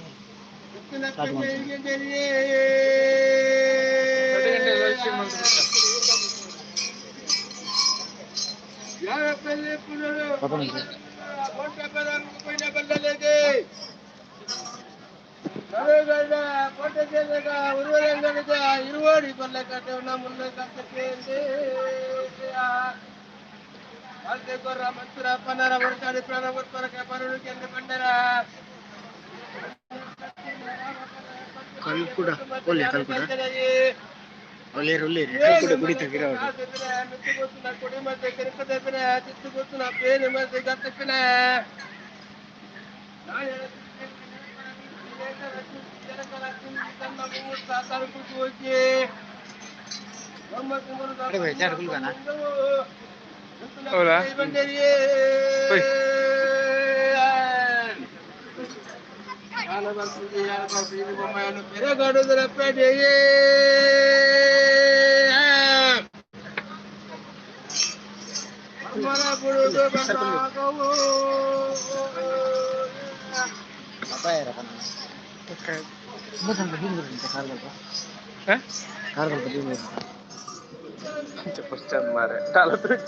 ಕಲ್ಕುಡ ಒಳ್ಳೆ ಕಲ್ಕುಡ ಒಳ್ಳೆ ಕಲ್ಕುಡ ಕುಡಿತ ಗಿರವಾಡು Hola. Uy. apa ya kan Okay. bukan begini kargo begini Cepat mare. Kalau terus.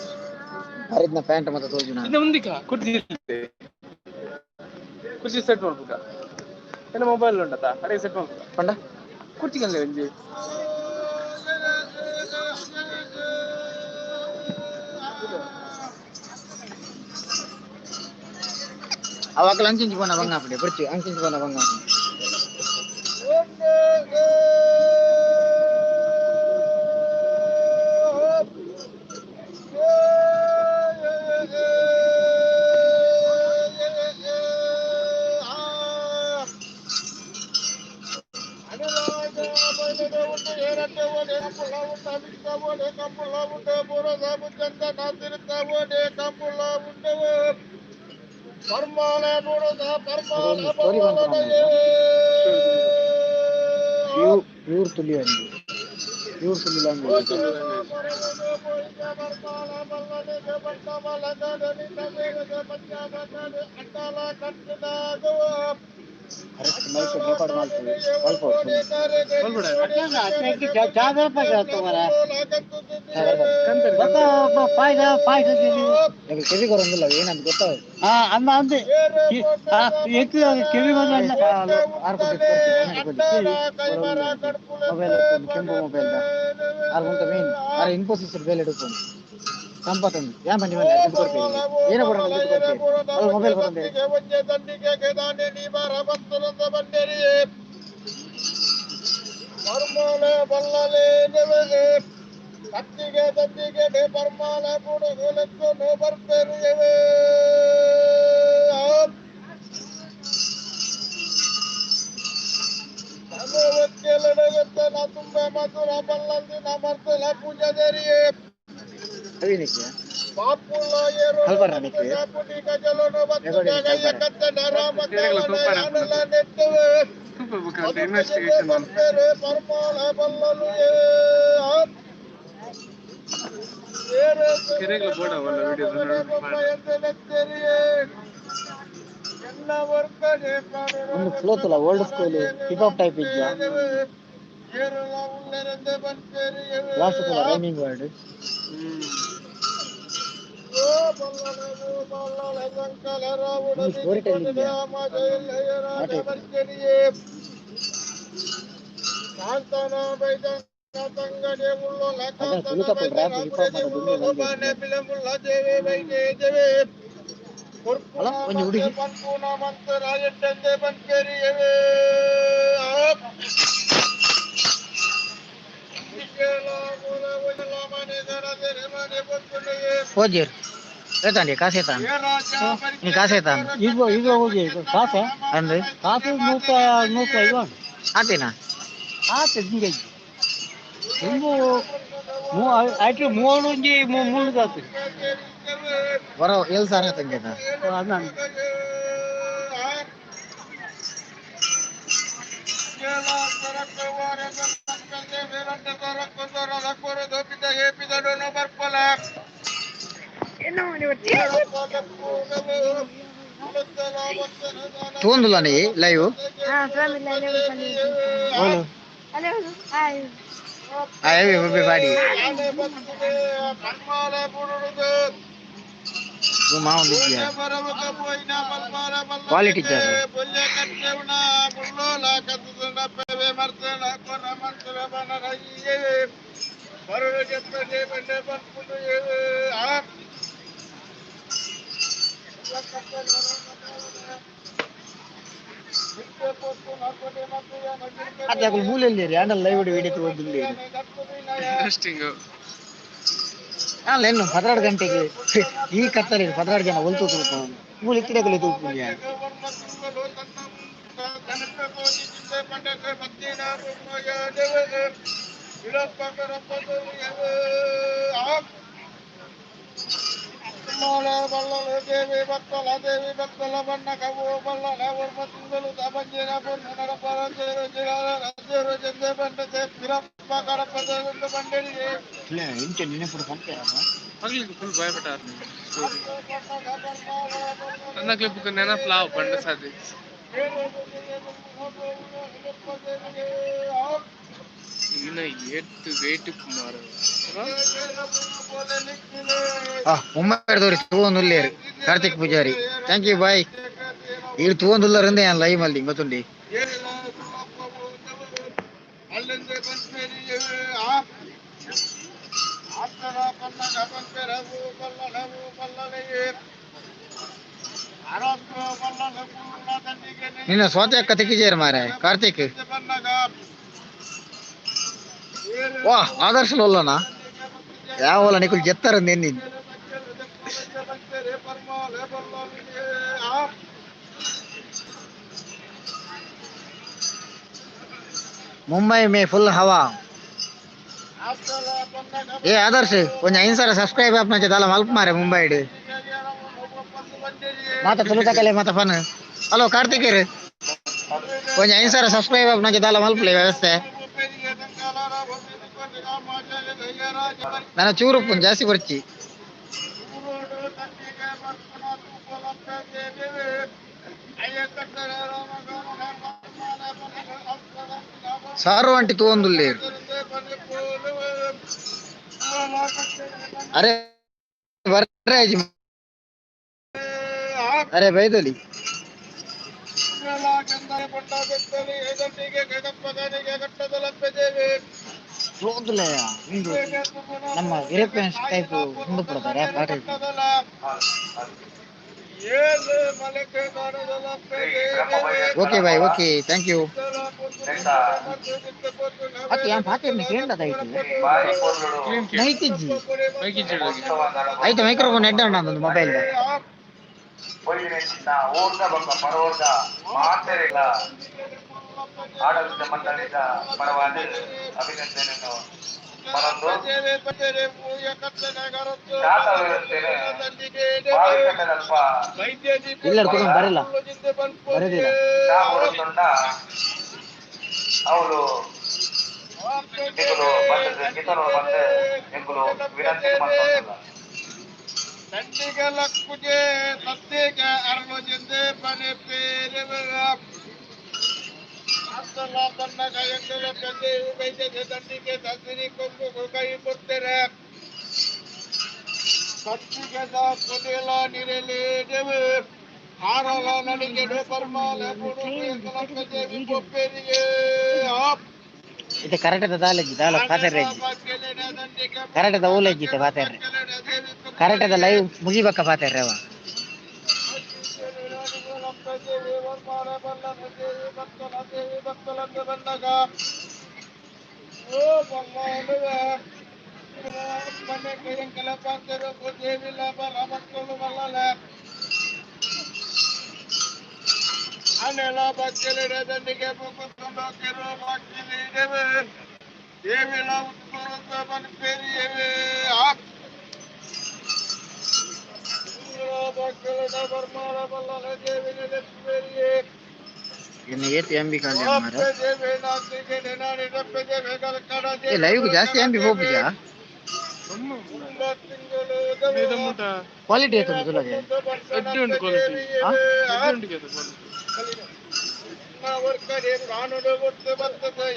ಹರಿದ್ನ ಪ್ಯಾಂಟ್ ಮತ್ತೆ ತೋಜು ನಾನು ಇದು ಮುಂದಿಕ ಕುರ್ಚಿ ಕುರ್ಚಿ ಸೆಟ್ ಮಾಡ್ಬೇಕಾ ಎಲ್ಲ ಮೊಬೈಲ್ ಉಂಟಾ ಅದೇ ಸೆಟ್ ಮಾಡ್ಬೇಕಾ ಪಂಡ ಕುರ್ಚಿಗಲ್ಲೇ ಒಂಜಿ ಅವಾಗಲ ಅಂಚಿಂಚು ಪೋನ ಬಂಗ ಹಾಪಿಡೆ ಬರ್ಚಿ ಅಂಚಿಂಚು ಪೋನ ಬಂಗ ಹಾಪಿಡೆ ಪ್ಯೂರ್ ತುಳಿ ಅಂದು ಪ್ಯೂರ್ ತುಳಿ ಲ್ಯಾಂಗ್ವೇಜ್ ಮೈಕ್ ರೆಕಾರ್ಡ್ ಮಾಡ್ತೀವಿ ಸ್ವಲ್ಪ ಕಿವಿ ಕೊರಂಗಿಲ್ಲ ಏನಂತ ಗೊತ್ತಾಗ ಕಿವಿ ಮೊಬೈಲ್ ಕೆಂಪು ಮೊಬೈಲ್ ಆರು ಮೇನ್ ಅರೆ ಇನ್ಫೋಸಿಸ್ ಬೇಲೆ ಹಿಡ್ಕೊಂಡು ಸಂಪತ್ತೊಂದು ಯಾ ಮಂದಿ ಮೇಲೆ ದುಡ್ಡು ಕೊಡ್ತೀವಿ ಏನೋ ಕೊಡೋಣ ದುಡ್ಡು ಕೊಡ್ತೀವಿ ಅಲ್ಲಿ ಮೊಬೈಲ್ ಕೊಡಂದೆ ಕತ್ತಿಗೆ ದತ್ತಿಗೆ ಬರ್ಮಾಲ ಬುಡಗಲಕ್ಕೂ ಬರ್ಪೆರಿಯವೆ ನಾ ತುಂಬಾ ಮಧುರ ಬಲ್ಲಂದಿನ ಮರ್ತಲ ಪೂಜಾದೇರಿಯೇ ಒಂದು ಫ್ಲೋತಲ್ಲ old school hip hop type ಇದ್ದ last rhyming word storytelling ಹುಡುಗಿ ಹೋಜಿರ್ ಏತಾಂಡಿ ಕಾಸೇತಾನ್ ನೀ ಕಾಸೇತಾನ್ ಈಗ ಹೋಗಿ ಕಾಸ ಅಂದ್ರೆ ಕಾಸು ನೂಕ ಇವ ಆತೇನಾ ಆತ ಹಿಂಗೆ ಆಯ್ತು ಮೂವೊಂಜಿ ಮುಳ್ಳು ಕಾಸು ಬರೋ ಎಲ್ ಸಾರ ತಂಗೇನ ನಾನು తోందులా నీ లైవ్ అయ్యో బే బాడి మా ఉంది క్వాలిటీ ఇచ్చారు ಅದೇ ಮೂಲೆಯಲ್ಲಿ ಆಂಡಲ್ ಲೈವ್ ವಿಡಿಯೋ ತಗೊಂಡಿಲ್ಲ ಇಂಟ್ರೆಸ್ಟಿಂಗ್ ಅಲ್ಲೇನು 16 ಗಂಟೆಗೆ ಈ ಕತ್ತಲೆ 16 ಜನ ಒಲ್ತು ತೂಕೊಂಡು ಮೂಲೆ ಕಿಡಕಲೆ ತೂಕೊಂಡು ದೇವಿ ಭಕ್ತಲ ಬಣ್ಣ ಕವು ಬಲ್ಲ ತಿಂಗಳು ತಪಂಜಿನ ಪುಣ್ಯನರ ಪರಂಜರು ಜಿರಾರು ಜಂದೆ ಬಂಡದೆ ಪಿರಪ್ಪ ಕಡಪದ ಬಂಡಳಿಗೆ ಇಂಟೆ ನೆನಪು ಮಗಳಿಗೆ ಫುಲ್ ಭಯಪಟ್ಟಾರ ಅನ್ನಕ್ಕೆ ಬುಕ್ ನೆನಪಲಾವ್ ಬಂಡ ಸಾಧಿ ಇನ್ನ ಎಷ್ಟು ವೇಟ್ ಕುಮಾರ ఉమ్మడిదోరి తూవొందుల్లేరు కార్తిక్ పూజారి థ్యాంక్ యూ బాయ్ వీళ్ళు తూవొందుల్లారందే ఆయన లైవ్ మళ్ళీ ఇంకొండి నిన్న స్వాతి అక్క తెక్కిచేరు మారే కార్తిక్ వా ఆదర్శలో వాళ్ళనా యావల నీకు చెప్తారు నేను मुंबई में फुल हवा ये आदर्श కొంచెం అయిన సరే సబ్స్క్రైబ్ अपना दाला मल्प मारे मुंबई डे माता तुलू तकले माता फन हेलो कार्तिक रे కొంచెం అయిన సరే సబ్స్క్రైబ్ अपना दाला मल्प ले व्यवस्था ನಾನು ಚೂರು ಜಾಸ್ತಿ ಬರ್ಚಿ ಸಾರು ಅಂಟಿ ತಗೊಂದುಲ್ಲಿ अरे वर्राजी अरे बैदोली ನಮ್ಮ ಯುರೋಪಿಯನ್ ಟೈಪ್ ಮುಂದೆ ಕೊಡ್ತಾರೆ ಪಾಠ ओके भाई ओके थैंक यू ओके यहाँ बात करने के लिए नहीं कीजिए आई तो माइक्रोफोन हेड डाउन ना मोबाइल का ಆಡಳಿತ ಮಂಡಳಿದ ಪರವಾಗಿ ಅಭಿನಂದನೆಯನ್ನು ಮನಂದು ಶಾತ ವ್ಯವಸ್ಥೆಗೆ ಬಾವಿಕಟ್ಟದಲ್ಪ ಬರಲ್ಲ ಹೊರತೊಂಡ ಅವರು ಕಿತರು ಬಂದು ಎಂಬುದು ವಿನಂತಿ ಮಾಡ್ತಿಲ್ಲ ದಂಡಿಗೆ ಸತ್ಯಗೆ ಅರಳು ಜಂದೆ ಪನೆ ಪೇರೆ ಬನ್ನ ಕೈಯಂಗಲ ಪೆದ್ದೆ ವೈದ್ಯ ದಂಡಿಗೆ ದಸರಿ ಕೊಂಬು ಕೈ ಕೊಡ್ತಾರೆ ಸತ್ತಿಗೆ ಕೊನೆಲ ನಿರಲಿ ದೇವೆ ಹಾರಲ ನನಗೆ ಡೋಪರ್ಮಾಲ ದೇವಿ ಕೊಪ್ಪೇರಿಗೆ ಇದು ಕರೆಕ್ಟ್ ದಾಲಜಿ ದಾಲ ಪಾತೆರ್ರೆ ಕರೆಕ್ಟ್ ಓಲಜಿ ಪಾತೆರ್ರೆ ಕರೆಕ್ಟ್ ಲೈವ್ ಮುಗಿಬೇಕ ಪಾತೆರ್ರೆ ಅವ ಅನೆಲ್ಲ ಬಚ್ಚಲಿಡ ದಂಡಿಗೆ ದೇವಿಲ ಉತ್ತರ ಪೇರಿಯೇ ಇನ್ನು ಏತ್ ಎಂ ಬಿ ಕಾಣಿ ಮಾರ ಏ ಲೈವ್ ಜಾಸ್ತಿ ಎಂ ಬಿ ಹೋಗ್ಬಿಜಾ ಕ್ವಾಲಿಟಿ ಐತೆ ತುಲಗೆ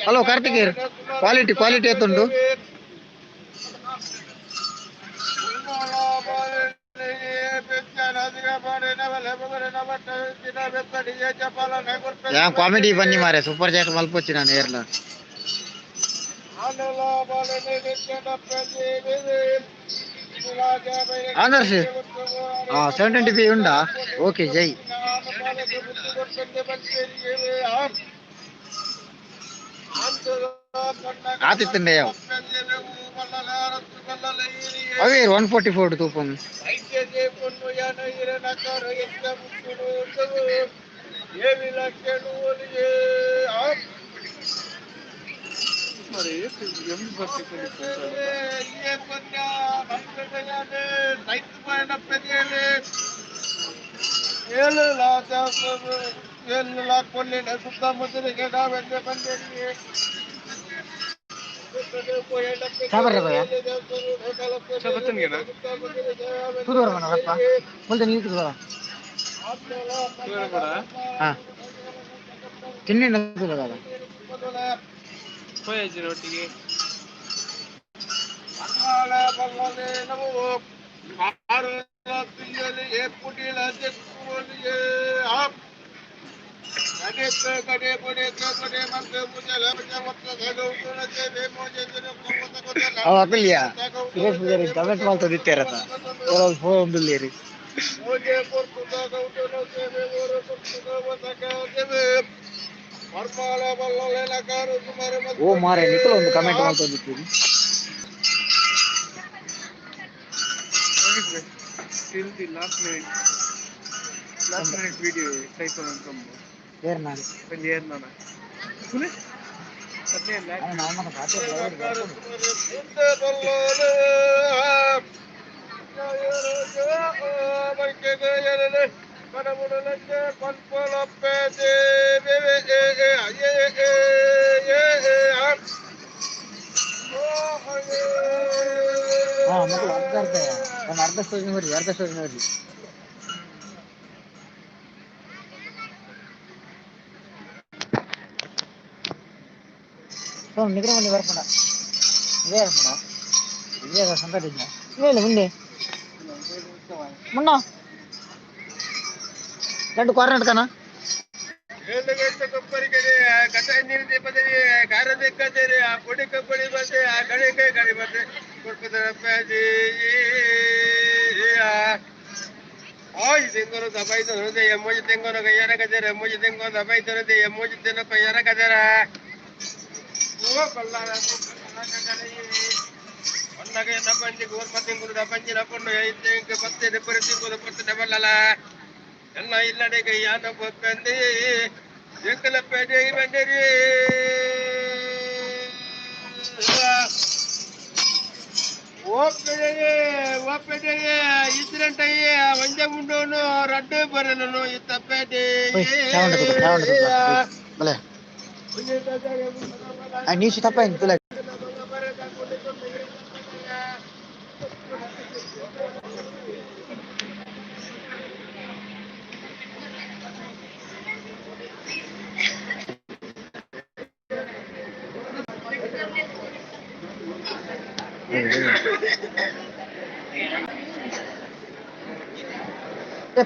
ಹಲೋ ಕಾರ್ತಿಕೇರ್ ಕ್ವಾಲಿಟಿ ಕ್ವಾಲಿಟಿ ಎತ್ತುಂಡು ಯಾ ಕಾಮಿಡಿ ಬನ್ನಿ ಮಾರೆ ಸೂಪರ್ ಚಾಟ್ ಮಲ್ಪೊಚ್ಚಿ ನಾನು ಏರ್ಲ ಆದರ್ಶ್ 720p ఉండా ఓకే జై ఆతిత్తుండే అవి 144 తూపం సాబర్ భయ్య కుదూర మనప్ప ముందు నీకు కుదూర ತಿನ್ನಿ ನಗುದಲ್ಲ ಒಟ್ಟಿಗೆ ಅಪ್ಪಲ್ಯಾ ಕಮೆಂಟ್ ಮಾಡ್ತಾ ದಿತ್ತಾರತ್ತ ಫೋನ್ ರೀ ಓ ಮಾರೆ ನಿಖಿಲ್ ಒಂದು ಕಮೆಂಟ್ ಮಾಡ್ತಾ ದಿತ್ತೀರಿ ಲಾಸ್ಟ್ ಮಿನಿಟ್ ವಿಡಿಯೋ ಟೈಪ್ ಅನ್ಕೊಂಡು ಏರ್ ನಾನು ಏರ್ ನಾನು ಅರ್ಧ ಸ್ಟೋರಿ ನೋಡಿ ನಿಗ್ರ ಮಂದಿ ಬರ್ಪಡ ಇದೇ ಬರ್ಪಡ ಇದೇ ಸಂತೋಷ ಇಲ್ಲ ಮುಂದೆ ಮುನ್ನ రెండు కార్నెట్ కన్నా ಕೊಬ್ಬರಿಗೆ ಕಟಾಯಿ ನೀರು ದೀಪದಲ್ಲಿ ಖಾರ ದಿಕ್ಕದಲ್ಲಿ ಆ ಪುಡಿ ಕಬ್ಬಡಿ ಬತ್ತೆ ಆ ಕಡೆ ಕಡೆ ಬತ್ತೆ ಕೊಡ್ಪದರ ಪ್ಯಾಜಿ ಓಯ್ ತೆಂಗೋನು ದಬಾಯಿ ತರದೆ ಎಮ್ಮೋಜಿ ತೆಂಗೋನು ಕೈಯಾರ ಕಜರ ಎಮ್ಮೋಜಿ ತೆಂಗೋನು ದಬಾಯಿ ತರದೆ ಎಮ್ಮೋಜಿ ತೆನ್ನ ಕೈಯಾರ ಕಜರ ಓ ಬಲ್ಲಾರ ಒನ್ನಗೆ ನಪಂಜಿ ಗೋರ್ಪತಿ ಗುರು ದಪಂಜಿ ನಪನ್ನು ಐತೆ ಬತ್ತೆ ದೆಪ್ಪರತಿ ಗುರು ಪತ್ತೆ ದಬಲ್ಲಲ ಎಲ್ಲ ಇಲ್ಲಡೆ ಕೈಯಾನ ಬಪ್ಪಂದಿ ಏಕಲ ಪೇಟೆ ಬಂದಿರಿ ಓಪೆಡೆಗೆ ಇದ್ರಂಟಯ್ಯ ಒಂಜ ಮುಂಡೋನು ರಡ್ಡು ಬರನು ಇತ್ತಪೇಟೆ ನೀಸು ತಪ್ಪ ತುಲ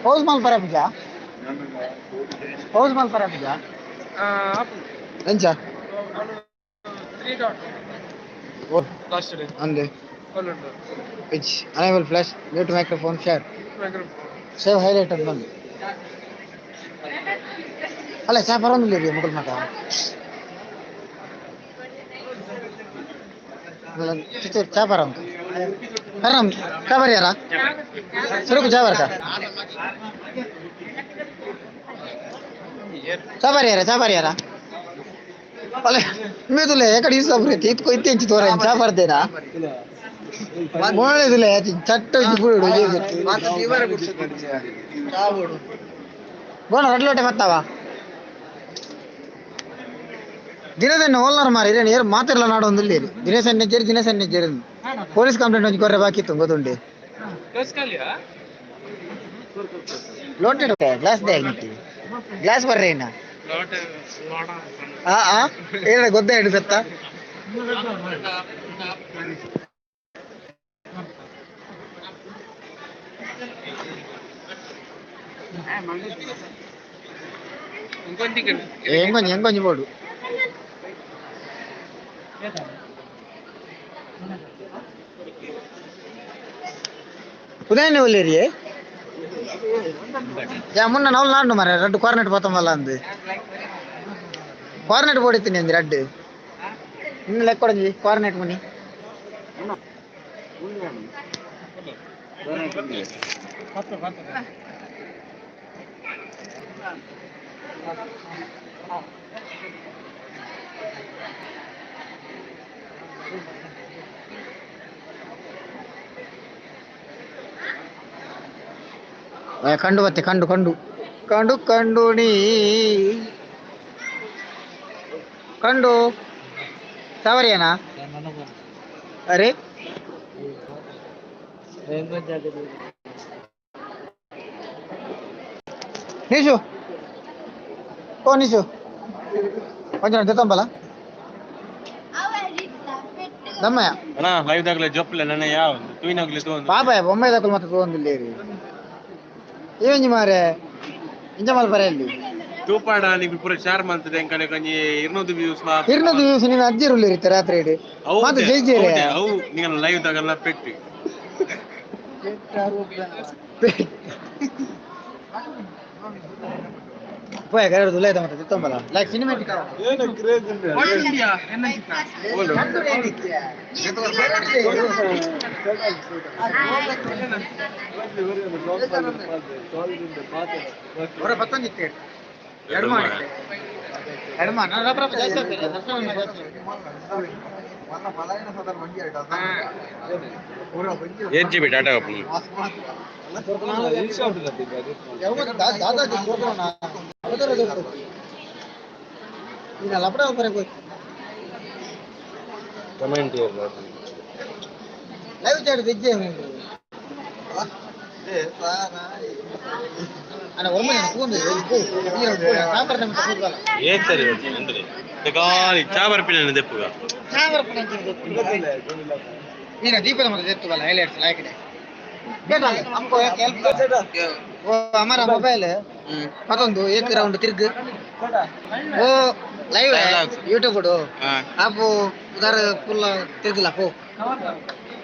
पौज माल पर अभी जा पौज माल पर अभी जा ಎಂಚ 3 dot ಓ ಲಾಸ್ಟ್ ಡೇ ಅಂದೆ ಕೊಲ್ಲುಂಡು which enable flash mute microphone share microphone save highlight ಅಂತ ಬಂದು ಅಲ್ಲ ಚಾ ಬರೋದಿಲ್ಲ ರೀ ಮಗಲ್ ಮಗ ಚಿತ್ತೂರು ಚಾ ಬರ ಕರಂ ಚಾ ಬರ ಯಾರ ಸುರುಕು ಚಾ ಬರ್ಕ ಚಾ ಬರ ಯಾರ ಅಲ್ಲ मी तुला एकडे सबरे इतको इत्यांची तोरायन चहा भरतेना मोळे तुला याची चट्टची पुढे बोल रडलोटे मत्तावा ದಿನಸನ್ನೆ ಹೋಲ್ನಾರ ಮಾರಿ ಏರು ಮಾತಿರಲ್ಲ ನಾಡು ಒಂದು ಇಲ್ಲಿ ದಿನಸನ್ನೆ ಜೇರಿ ಪೊಲೀಸ್ ಕಂಪ್ಲೇಂಟ್ ಒಂದು ಕೊರ್ರೆ ಬಾಕಿ ಇತ್ತು ಗೊತ್ತುಂಟು ಲೋಟೆಡ್ ಗ್ಲಾಸ್ ದೇ ಆಗಿತ್ತು ಗ್ಲಾಸ್ ಬರ್ರೆ ಇನ್ನ ಏನ ಗೊತ್ತ ಹೇಳಿ ಸತ್ತ ಹೆಂಗೊಂಜಿ ಬೋಡು ఉదయాన్నే వెళ్ళేరి మొన్న నవ్వులు నాడు మరి రెడ్ కోరనెట్ పోతాం వల్ల అంది కోరనెట్ పోడితే రెడ్ నిన్న లెక్కొంది కోరనెట్ మని ಕಂಡು ಬತ್ತೆ ಕಂಡು ನೀ ಕಂಡು ಸಾವರಿಯನಾ ಅರೆ ನೀಶು ನೀಶು కొంచెం తెతంబల దమ్మయ్య ಅಣ್ಣ ಲೈವ್ ದಾಗಲೇ ಜೊಪ್ಪಲೆ ನನ್ನ ಯಾವ ತುಯಿನಾಗಲೇ ತೋಂದು ಪಾಪಾಯ ಬೊಮ್ಮೆ ದಾಖಲು ಮತ್ತೆ ತೋಂದಿಲ್ಲೇರಿ ಏಂಜಿ ಮಾರೆ ಇಂಜ ಮಲ್ ಬರೆಯಲ್ಲಿ ತೂಪಾಡ ನೀವು ಪೂರ ಶಾರ್ ಮಾಡ್ತದೆ ಎಂಕನೆ ಕಂಜಿ 200 ವ್ಯೂಸ್ ನೀವು ಅಜ್ಜಿರುಲ್ಲಿ ಇರುತ್ತೆ ರಾತ್ರಿ ಇಡಿ ಮತ್ತೆ ಜೈಜೇರಿ ಅವು ನೀವು ಲೈವ್ ದಾಗಲ್ಲ ಪೆಟ್ಟಿ ಪೋಯ ಗರಡು ದುಲೈದ ಮತ್ತೆ ತಿತ್ತಂಬಲ ಲೈಕ್ ಸಿನಿಮ್ಯಾಟಿಕ್ ಏನು ಕ್ರೇಜ್ ಇದೆ ಆಲ್ ಇಂಡಿಯಾ ಎನ್ಎಸ್ ಅವರ 15 ಎರಡು ಮಾಡಿ ಎಡಮ ನನ್ನ ಹತ್ರ ಜಾಸ್ತಿ ಆಗ್ತದೆ ಏನ್ ಜಿ ಬಿ ಟಾಟಾ ಕಪ್ಪು ಕಮೆಂಟ್ ಲೈವ್ ಚಾಟ್ ವಿಜ್ಜೆ ಅಣ್ಣ ಒಮ್ಮೆ ಕೂಂದು ಸಾಂಬಾರ್ ನಮಗೆ ಕೂದಲ್ಲ ಏನ್ ಸರಿ ಅಂದ್ರೆ ಕಾಲಿ ಚಾಬರ್ಪಿನ ದೆಪ್ಪುಗ ಈಗ ದೀಪದ ಮತ್ತೆ ಎತ್ತುವಲ್ಲ ಹೈಲೈಟ್ಸ್ ಲಾಯ್ಕಿದೆ हमारा मोबाइल है मत एक राउंड तिरग वो लाइव है यूट्यूब आप उधर फुल तिरग ला को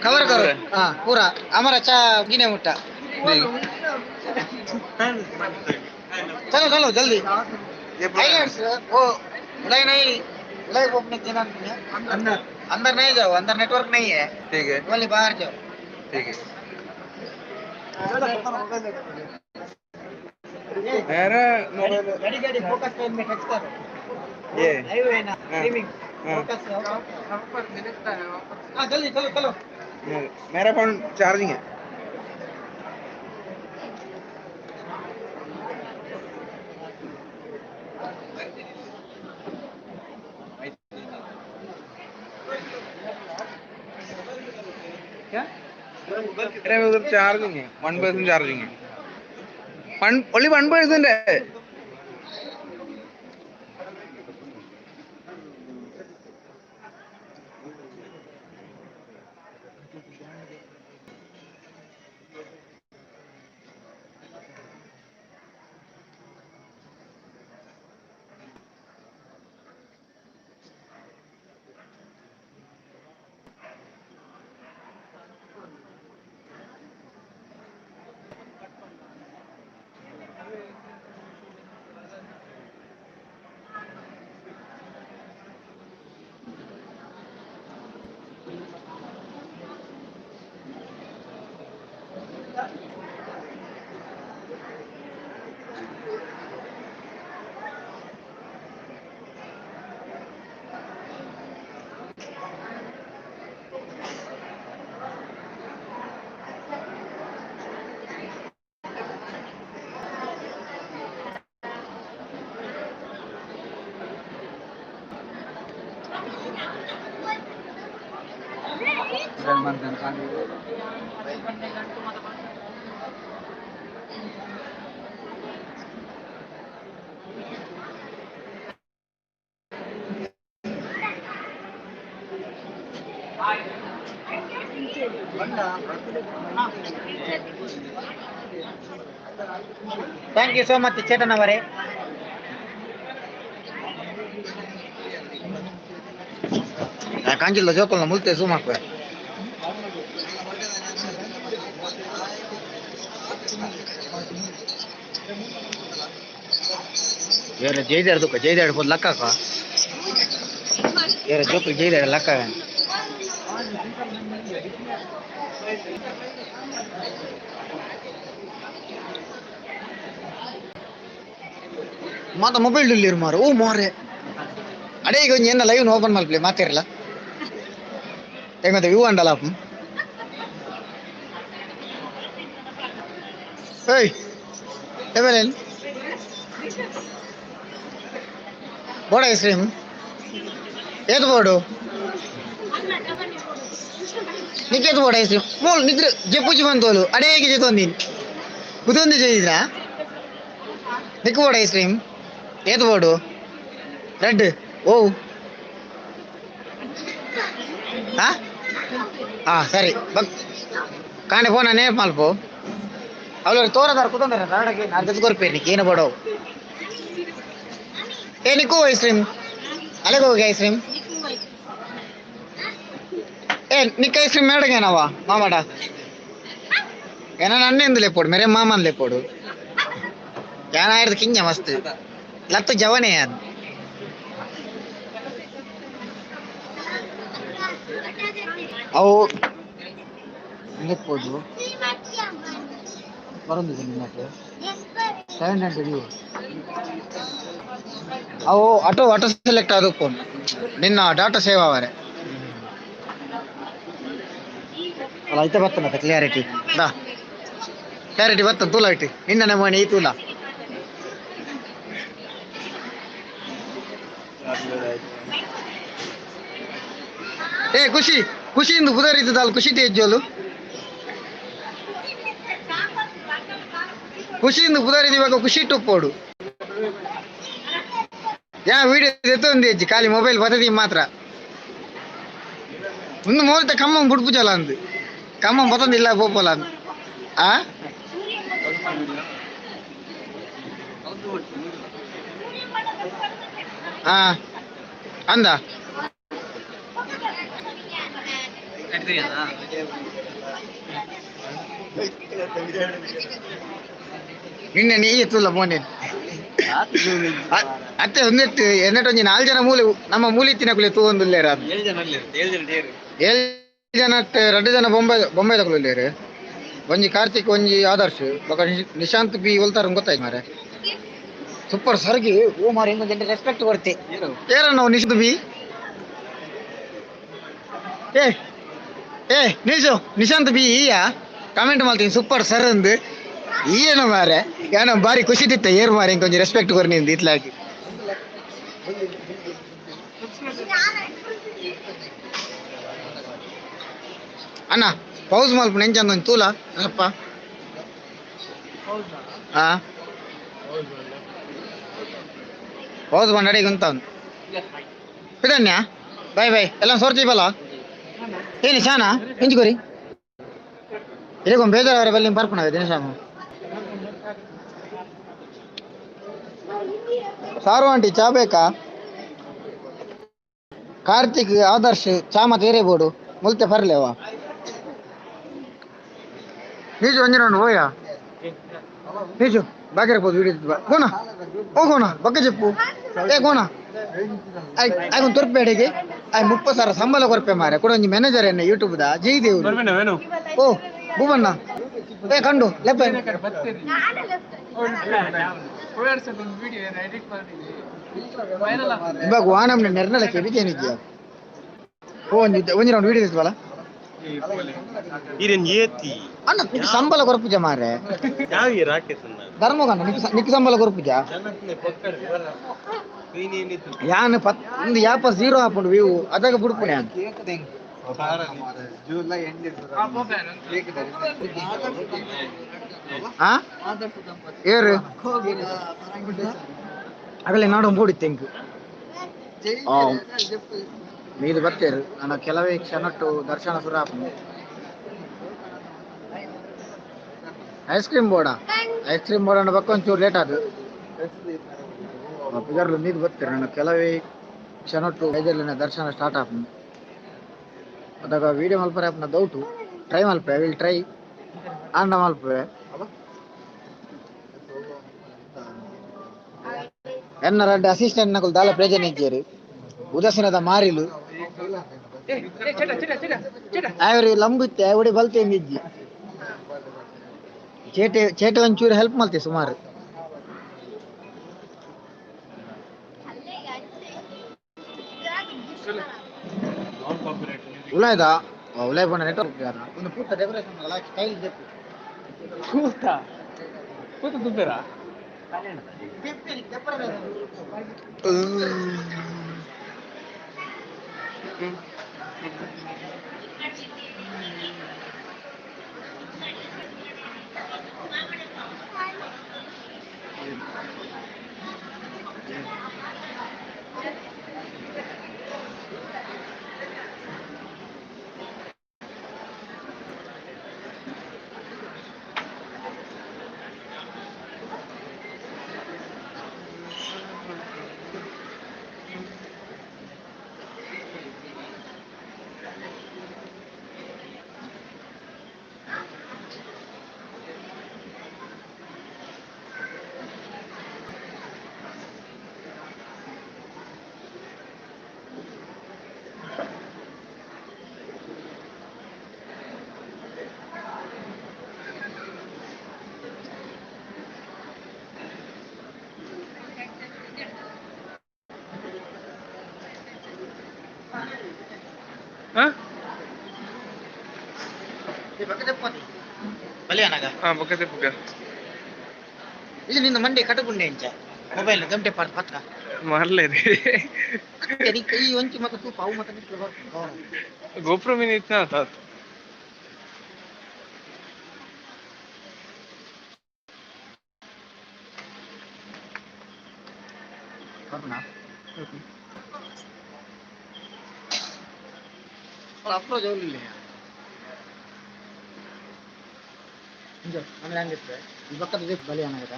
कवर करो हाँ पूरा हमारा अच्छा गिने मुट्टा चलो चलो जल्दी हाइलाइट्स वो लाइन नहीं लाइव ओपनिंग देना अंदर अंदर नहीं जाओ अंदर नेटवर्क नहीं है ठीक है ओनली बाहर जाओ ठीक है मेरा मोबाइल गाड़ी गाड़ी फोकस टाइम में टच करो ये लाइव है ना स्ट्रीमिंग फोकस हां जल्दी चलो चलो मेरा फोन चार्जिंग है क्या मेरा उधर चार्जिंग है 1% चार्जिंग है only 1% है थैंक यू सो मच चेतन ಅವರೇ ಕಾಂಜಿಲ್ಲ ಜೋಕಲ್ನ ಮುಲ್ತೆ ಝೂಮ್ ಹಾಕುವೆ यार जयदार दुख जयदार बहुत लक्का का यार जो जयदार लक्का है माता मोबाइल डिलीर मारो ओ मारे अडे ಈಗ ಏನು ಲೈವ್ ಓಪನ್ ಮಾಡ್ಲಿ ಮಾತಿರಲ್ಲ ಹೆಂಗದ ವ್ಯೂ ಅಂಡಲ್ಲ ಅಪ್ಪ ಏಯ್ ಎವರೆನ್ ಬೋರ್ಡ್ ಐಸ್ ಕ್ರೀಮ್ ಏದು ಬೋರ್ಡು నీకేది ಬೋರ್ಡ್ ಐಸ್ ಕ್ರೀಮ್ ಮೋಲ್ ನಿದ್ರೆ ಜೆಪ್ಪುಜಿ ಬಂತೋಲು ಅಡೇಗೆ ಜೆತೊಂದಿನ್ ಬುದೊಂದು ಜೆದಿದ್ರಾ నీకు ಬೋರ್ಡ್ ಐಸ್ ಕ್ರೀಮ್ ఏది ಬೋರ್ಡು రెడ్ ಓ ಹಾ ಸರಿ ಬಗ್ ಕಾಣೆ ಫೋನ್ ನೇಪ್ ಮಲ್ಪು ಅವಳು ತೋರದಾರ ಕೂತಂದಾರ ನಾಡಕ್ಕೆ ನಾನು ತೆಗೆದುಕೊರ್ಪೇರಿ ಏನು ಬೋಡೋ ಏ ನಿಕ್ಕು ಐಸ್ ಕ್ರೀಮ್ ಅಲ್ಲಿಗೆ ಹೋಗಿ ಐಸ್ ಕ್ರೀಮ್ ಏ ನಿಕ್ಕ ಐಸ್ ಕ್ರೀಮ್ మేడగేనావా మామడా ఏనా నన్ను ఎందుకు లేపోడు మేరే మామని లేపోడు ఏనాయిరది కింజ మస్తు లత్తు జవనే అది ಅವು ನೆಕ್ಬೋದು ಬರೋದಿದೆ ನಿನ್ನಕ್ಕೆ 700 ವ್ಯೂ ಅವು ಆಟೋ ಆಟೋ ಸೆಲೆಕ್ಟ್ ಆದಪ್ಪು ನಿನ್ನ ಡಾಟಾ ಸೇವ್ ಅವರೆ ಅಲ್ಲ ಐತೆ ಬರ್ತನ ಕ್ಲಿಯಾರಿಟಿ ದಾ ಕ್ಲಾರಿಟಿ ಬರ್ತದೆ ತೂಲ ಇಟ್ಟು ನಿನ್ನ ಮಣಿ ಈ ತೂಲ ಏ ಖುಷಿ ಖುಷಿಯಿಂದ ಬುಧರಿದ್ದಲ್ಲ ಖುಷಿ ತೇಜ್ಜೋಲು ಖುಷಿಯಿಂದ ಬುಧರಿದ್ದಾಗ ಖುಷಿ ಟೊಪ್ಪೋಡು ಯಾ ವಿಡಿಯೋ ಎತ್ತೊಂದು ಹೆಜ್ಜಿ ಖಾಲಿ ಮೊಬೈಲ್ ಬದದಿ ಮಾತ್ರ ಒಂದು ಮುಹೂರ್ತ ಕಮ್ಮಂ ಬುಡ್ಪುಜಲ್ಲ ಅಂದು ಕಮ್ಮಂ ಬತ್ತೊಂದಿಲ್ಲ ಪೋಪಲ್ಲ ಅಂದು ಆ ಹಾ ಅಂದ ನಿನ್ನೆ ನೀ ಎತ್ತಲ್ಲ ಫೋನ್ ಅತ್ತೆ ಒಂದಿಟ್ಟು ಎನ್ನಟೊಂಜಿ 4 ಜನ ಮೂಲೆ ನಮ್ಮ ಮೂಲೆ ತಿನ್ನಕುಲೆ ತೂ ಒಂದುಲ್ಲೇರ 7 ಜನ 2 ಜನ ಬೊಂಬೈ ತಗೊಳ್ಳೇರು ಒಂಜಿ ಕಾರ್ತಿಕ್ ಒಂಜಿ ಆದರ್ಶ್ ಬೊಕ ನಿಶಾಂತ್ ಬಿ ಒಲ್ತಾರ ಗೊತ್ತಾಯ್ತು ಮಾರೆ ಸೂಪರ್ ಸರ್ಗಿ ಓ ಮಾರೆ ಇಂಕೊಂದು ರೆಸ್ಪೆಕ್ಟ್ ಕೊಡ್ತೆ ಏರ ನಾವು ನಿಶಾಂತ್ ಬಿ ಏ ಏ ನಿಶಾಂತ್ ಬಿ ಈಯ ಕಮೆಂಟ್ ಮಾಡ್ತೀನಿ ಸೂಪರ್ ಸರ್ ಅಂದು ಏನು ಮಾರೆ ಏನೋ ಬಾರಿ ಖುಷಿ ತಿತ್ತ ಏರ್ ಮಾರೆ ಇಂಕೊಂಚ ರೆಸ್ಪೆಕ್ಟ್ ಕೊರ್ ನಿಂದು ಇತ್ಲಾಗಿ ಅಣ್ಣ ಪೌಸ್ ಮಲ್ಪ ನೆಂಚಂದ ತೂಲ ಅಪ್ಪ ಹಾ ಪೌಸ್ ಬಂಡಡಿ ಗುಂತ ಇದನ್ಯಾ ಬಾಯ್ ಬಾಯ್ ಎಲ್ಲ ಸೋರ್ತೀವಲ್ಲ ಏನು ಶಾನಾ ಹೆಂಚ್ಕೋರಿ ಇದಕ್ಕೊಂದು ಬೇಜಾರವ್ರೆ ಬಲ್ಲಿ ಬರ್ಪಣ ದಿನೇಶಾಮ ಸಾರು ಆಂಟಿ ಚಾ ಬೇಕಾ ಕಾರ್ತಿಕ್ ಆದರ್ಶ್ ಚಾ ಮತ್ತೆ ಏರೇ ಬೋಡು ಮುಲ್ತೆ ಬರ್ಲೇವಾ ನೀಜು ಒಂದಿನ ಹೋಯ ನೀಜು ಬಾಕಿರಬಹುದು ವಿಡಿಯೋ ಗೋಣ ಹೋಗೋಣ ಬಗ್ಗೆ చెప్పు ఏ ಗೋಣ ಆಯ್ತು ತೋರ್ಪೇಡೆಗೆ 30,000 ಸಂಬಳ ಕೊರ್ಪೆ ಮಾರೆ ಕೂಡ ಒಂದು ಮ್ಯಾನೇಜರ್ ಎನ್ನ ಯೂಟ್ಯೂಬ್ ದ ಜೈದೇವ್ ಓ ಭೂಮಣ್ಣ ಏ ಕಂಡು ಲೆಪ್ಪ ಇವಾಗ ವಾನಮ್ನ ನೆರ್ನಲಕ್ಕೆ ಬಿದ್ದೇನಿದ್ಯಾ ಓ ಒಂಜಿ ರೌಂಡ್ ವಿಡಿಯೋ ಇರ್ತವಲ್ಲ ಅಣ್ಣ ನಿಕ್ ಸಂಬಳ ಕೊರ್ಪುಜ ಮಾರೆ ಧರ್ಮಗಣ್ಣ ನಿಕ್ ಸಂಬಳ ಕೊರ್ಪುಜ ಯಾನ್ ಒಂದು ಯಾಪ 0 ಹಾಕೊಂಡು ವ್ಯೂ ಅದಾಗ ಬಿಡ್ಪುಣೆ ಏರು ಆಗಲೇ ನಾಡು ಮೂಡಿತ್ತೆ ಇಂಕು ಮೀದು ಬರ್ತೇರು ನನ್ನ ಕೆಲವೇ ಕ್ಷಣಟ್ಟು ದರ್ಶನ ಸುರಾಪು ಐಸ್ ಕ್ರೀಮ್ ಬೋರ್ಡ ಬಕ್ಕ ಒಂಚೂರು ಲೇಟ್ ಅದು ಇದರಲ್ಲೂ ಮೀದು ಬರ್ತೇರು ನನ್ನ ಕೆಲವೇ ಕ್ಷಣಟ್ಟು ಐದರ್ಲಿನ ದರ್ಶನ ಸ್ಟಾರ್ಟ್ ಆಪು ಅದಾಗ ವಿಡಿಯೋ ಮಲ್ಪರೆ ಆಪ್ನ ದೌಟು ಟ್ರೈ ಮಲ್ಪೆ ವಿಲ್ ಟ್ರೈ ಆಂಡ ಮಲ್ಪೆ ಎನ್ನ 2 ಅಸಿಸ್ಟೆಂಟ್ ನಕುಲು ದಾಲ ಪ್ರೇಜನ್ ಇಜ್ಜೇರು ಉದಾಸೀನದ ಮಾರಿಲು ಆಯ್ರಿ ಲಂಬಿತ್ತೆ ಅವಡಿ ಬಲ್ತೆ ಇಜ್ಜಿ ಚೇಟೆ ಒಂಚೂರು ಹೆಲ್ಪ್ ಮಲ್ತೆ ಸುಮಾರು ಉಲಾಯ್ದ ಉಲಾಯ್ ಬಂಡ ನೆಟ್ವರ್ಕ್ ಒಂದು ಪೂರ್ತ ಡೆಕೋರೇಷನ್ ಸ್ಟೈಲ್ ಕೂತ ದುಬ್ಬೇರಾ ಬೊಕ್ಕ ಪುಗ ಇದು ನಿನ್ನ ಮಂಡೆ ಕಟಗುಂಡೆ ಇಂಚ ಮೊಬೈಲ್ ಗಂಟೆ ಪತ್ರ ಮಾರ್ಲೇರಿ ಕೈ ಒಂಚಿ ಮತ್ತೆ ತೂಪ ಅವು ಮತ್ತೆ ಗೋಪುರ ಮೀನ್ ಇತ್ತ ತಾತ್ ಅಪ್ರೋಚ್ ಹೋಗ್ಲಿಲ್ಲ ಅಂದ್ರೆ ಹಂಗಿರ್ತದೆ ಈ ಪಕ್ಕದ ಬಲಿ ಏನಾಗದ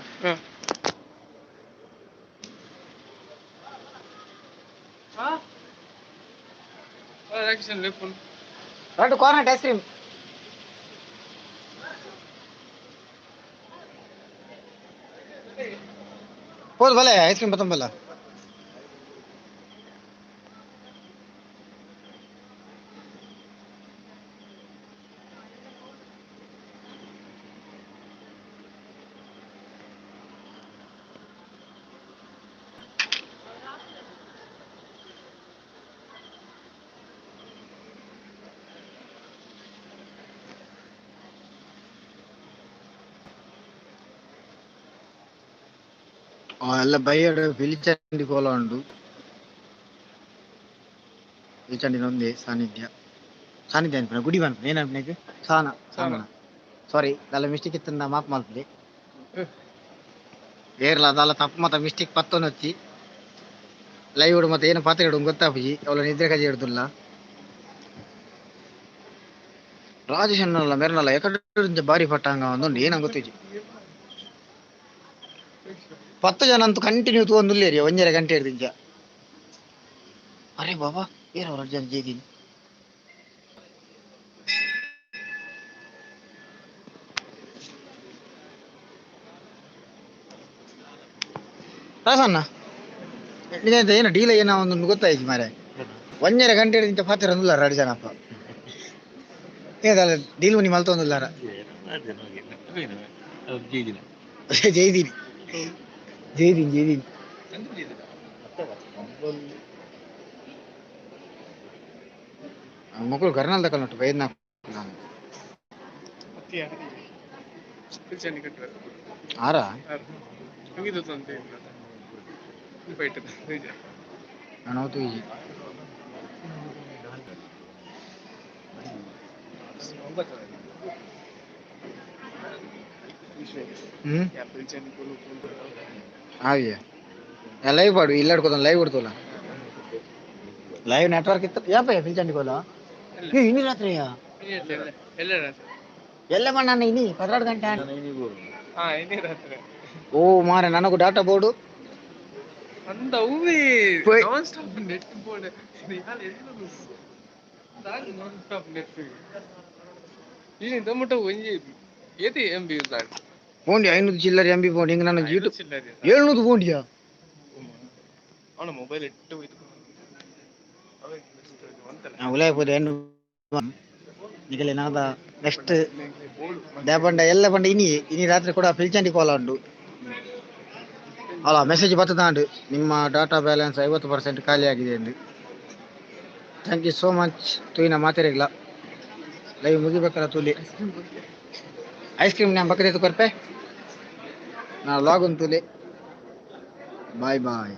రెండు కార్నెట్ ఐస్ క్రీమ్ పోదు భలే ఐస్ క్రీమ్ బతం బల్ల ಎಲ್ಲ ಬೈಯಡ್ ವಿಲಿಚಂಡಿ ಕೋಲ ಉಂಡು ವಿಲಿಚಂಡಿ ಒಂದೇ ಸಾನ್ನಿಧ್ಯ ಅನ್ಪನ ಗುಡಿ ಅನ್ಪನ ಏನನ್ಪನೆಗ್ ಸಾನ ಸಾರಿ ಅಲ್ಲ ಮಿಸ್ಟೇಕ್ ಇತ್ತಂದ ಮಾಪ್ ಮಲ್ಪದೆ ಏರ್ಲ ಅದಲ್ಲ ತಪ್ಪು ಮತ್ತ ಮಿಸ್ಟೇಕ್ ಪತ್ತೊಂದು ಹಚ್ಚಿ ಲೈವ್ ಇಡು ಮತ್ತೆ ಏನು ಪಾತ್ರ ಇಡು ಗೊತ್ತಾಪಿ ಅವಳ ನಿದ್ರೆ ಕಜಿ ಹಿಡ್ದುಲ್ಲ ರಾಜೇಶ್ ಅನ್ನಲ್ಲ ಮೆರನಲ್ಲ ಎಕಡೆ ಬಾರಿ ಪಟ್ಟಾಂಗ ಒಂದೊಂದು ಏನಂಗ ಗೊತ್ತಿಜಿ 10 ಜನ ಅಂತೂ ಕಂಟಿನ್ಯೂ ತಗೊಂಡಿಲ್ಲ ಒಂದರ ಗಂಟೆ ಹಿಡಿದಿಂಚ ಅರೆ ಬಾಬಾ ಏನೋ ಅರ್ಜೆಂಟ್ ಜೈದಿನಿ ರಾಸಣ್ಣ ನಿಜ ಏನು ಡೀಲ ಏನೋ ಒಂದು ಗೊತ್ತಾಯ್ತು ಮಾರೆ ಒಂದರ ಗಂಟೆ ಹಿಡಿದಿಂಚ ಪಾತ್ರ ಅಂದಿಲ್ಲ 2 ಜನಪ್ಪ ಏದಲ್ಲ ಡೀಲ್ ಮನಿ ಮಲ್ತ ಒಂದಿಲ್ಲಾರ ಜೈದಿನಿ ಮಕ್ಕಳು ಕರ್ನಾಲ್ ತಕೊಂಡ್ಬಿಟ್ಟು ಬೈದ್ನ ಆರ ಅನೌತು ಈಜಿ ಹಾಗೆ ಲೈವ್ ಪಾಡು ಇಲ್ಲ ಹಿಡ್ಕೋದ ಲೈವ್ ಕೊಡ್ತಲ್ಲ ಲೈವ್ ನೆಟ್ವರ್ಕ್ ಇತ್ತು ಯಾಪ ಪಿಲ್ಚಂಡಿ ಕೋಲ ಇನಿ ರಾತ್ರಿಯಾ ಎಲ್ಲ ಮಣ್ಣ ಇನಿ 12 ಗಂಟೆ ಓ ಮಾರೆ ನನಗೂ ಡಾಟಾ ಬೋರ್ಡು அந்த ஊவி நான் ஸ்டாப் நெட் போடு யார் எதுல சார் நான் ஸ்டாப் நெட் இது இந்த மட்டும் ஒஞ்சி ஏதி எம்பி சார் போண்டி 500 ಚಿಲ್ಲರೆ ಎಂಬಿ போண்டி ಇಂಗ ನನ್ನ ಯೂಟ್ಯೂಬ್ 700 போண்டியா ಅವನ ಮೊಬೈಲ್ ಇಟ್ಟು ಇದು ಉಲಾಯ ಪೋದೆ ಏನು ಈಗಲೇ ನಾದ ನೆಕ್ಸ್ಟ್ ದೇಬಂಡ ಎಲ್ಲ ಬಂಡ ಇನಿ ರಾತ್ರಿ ಕೂಡ ಪಿಲ್ಚಂಡಿ ಕೋಲ ಉಂಟು ಅಲ್ಲ ಮೆಸೇಜ್ ಬರ್ತದಾಂಡು ನಿಮ್ಮ ಡಾಟಾ ಬ್ಯಾಲೆನ್ಸ್ 50% ಖಾಲಿ ಆಗಿದೆ ಎಂದು ಥ್ಯಾಂಕ್ ಯು ಸೋ ಮಚ್ ತೂಯಿನ ಮಾತಿರಲಿಲ್ಲ ಲೈವ್ ಮುಗಿಬೇಕಲ್ಲ ತೂಲಿ ಐಸ್ ಕ್ರೀಮ್ ನಾನು ಬಕ್ಕದೆ ಕೊರ್ಪೆ ನಾ ಲಾಗ್ ಉಂಟು ಬಾಯ್ ಬಾಯ್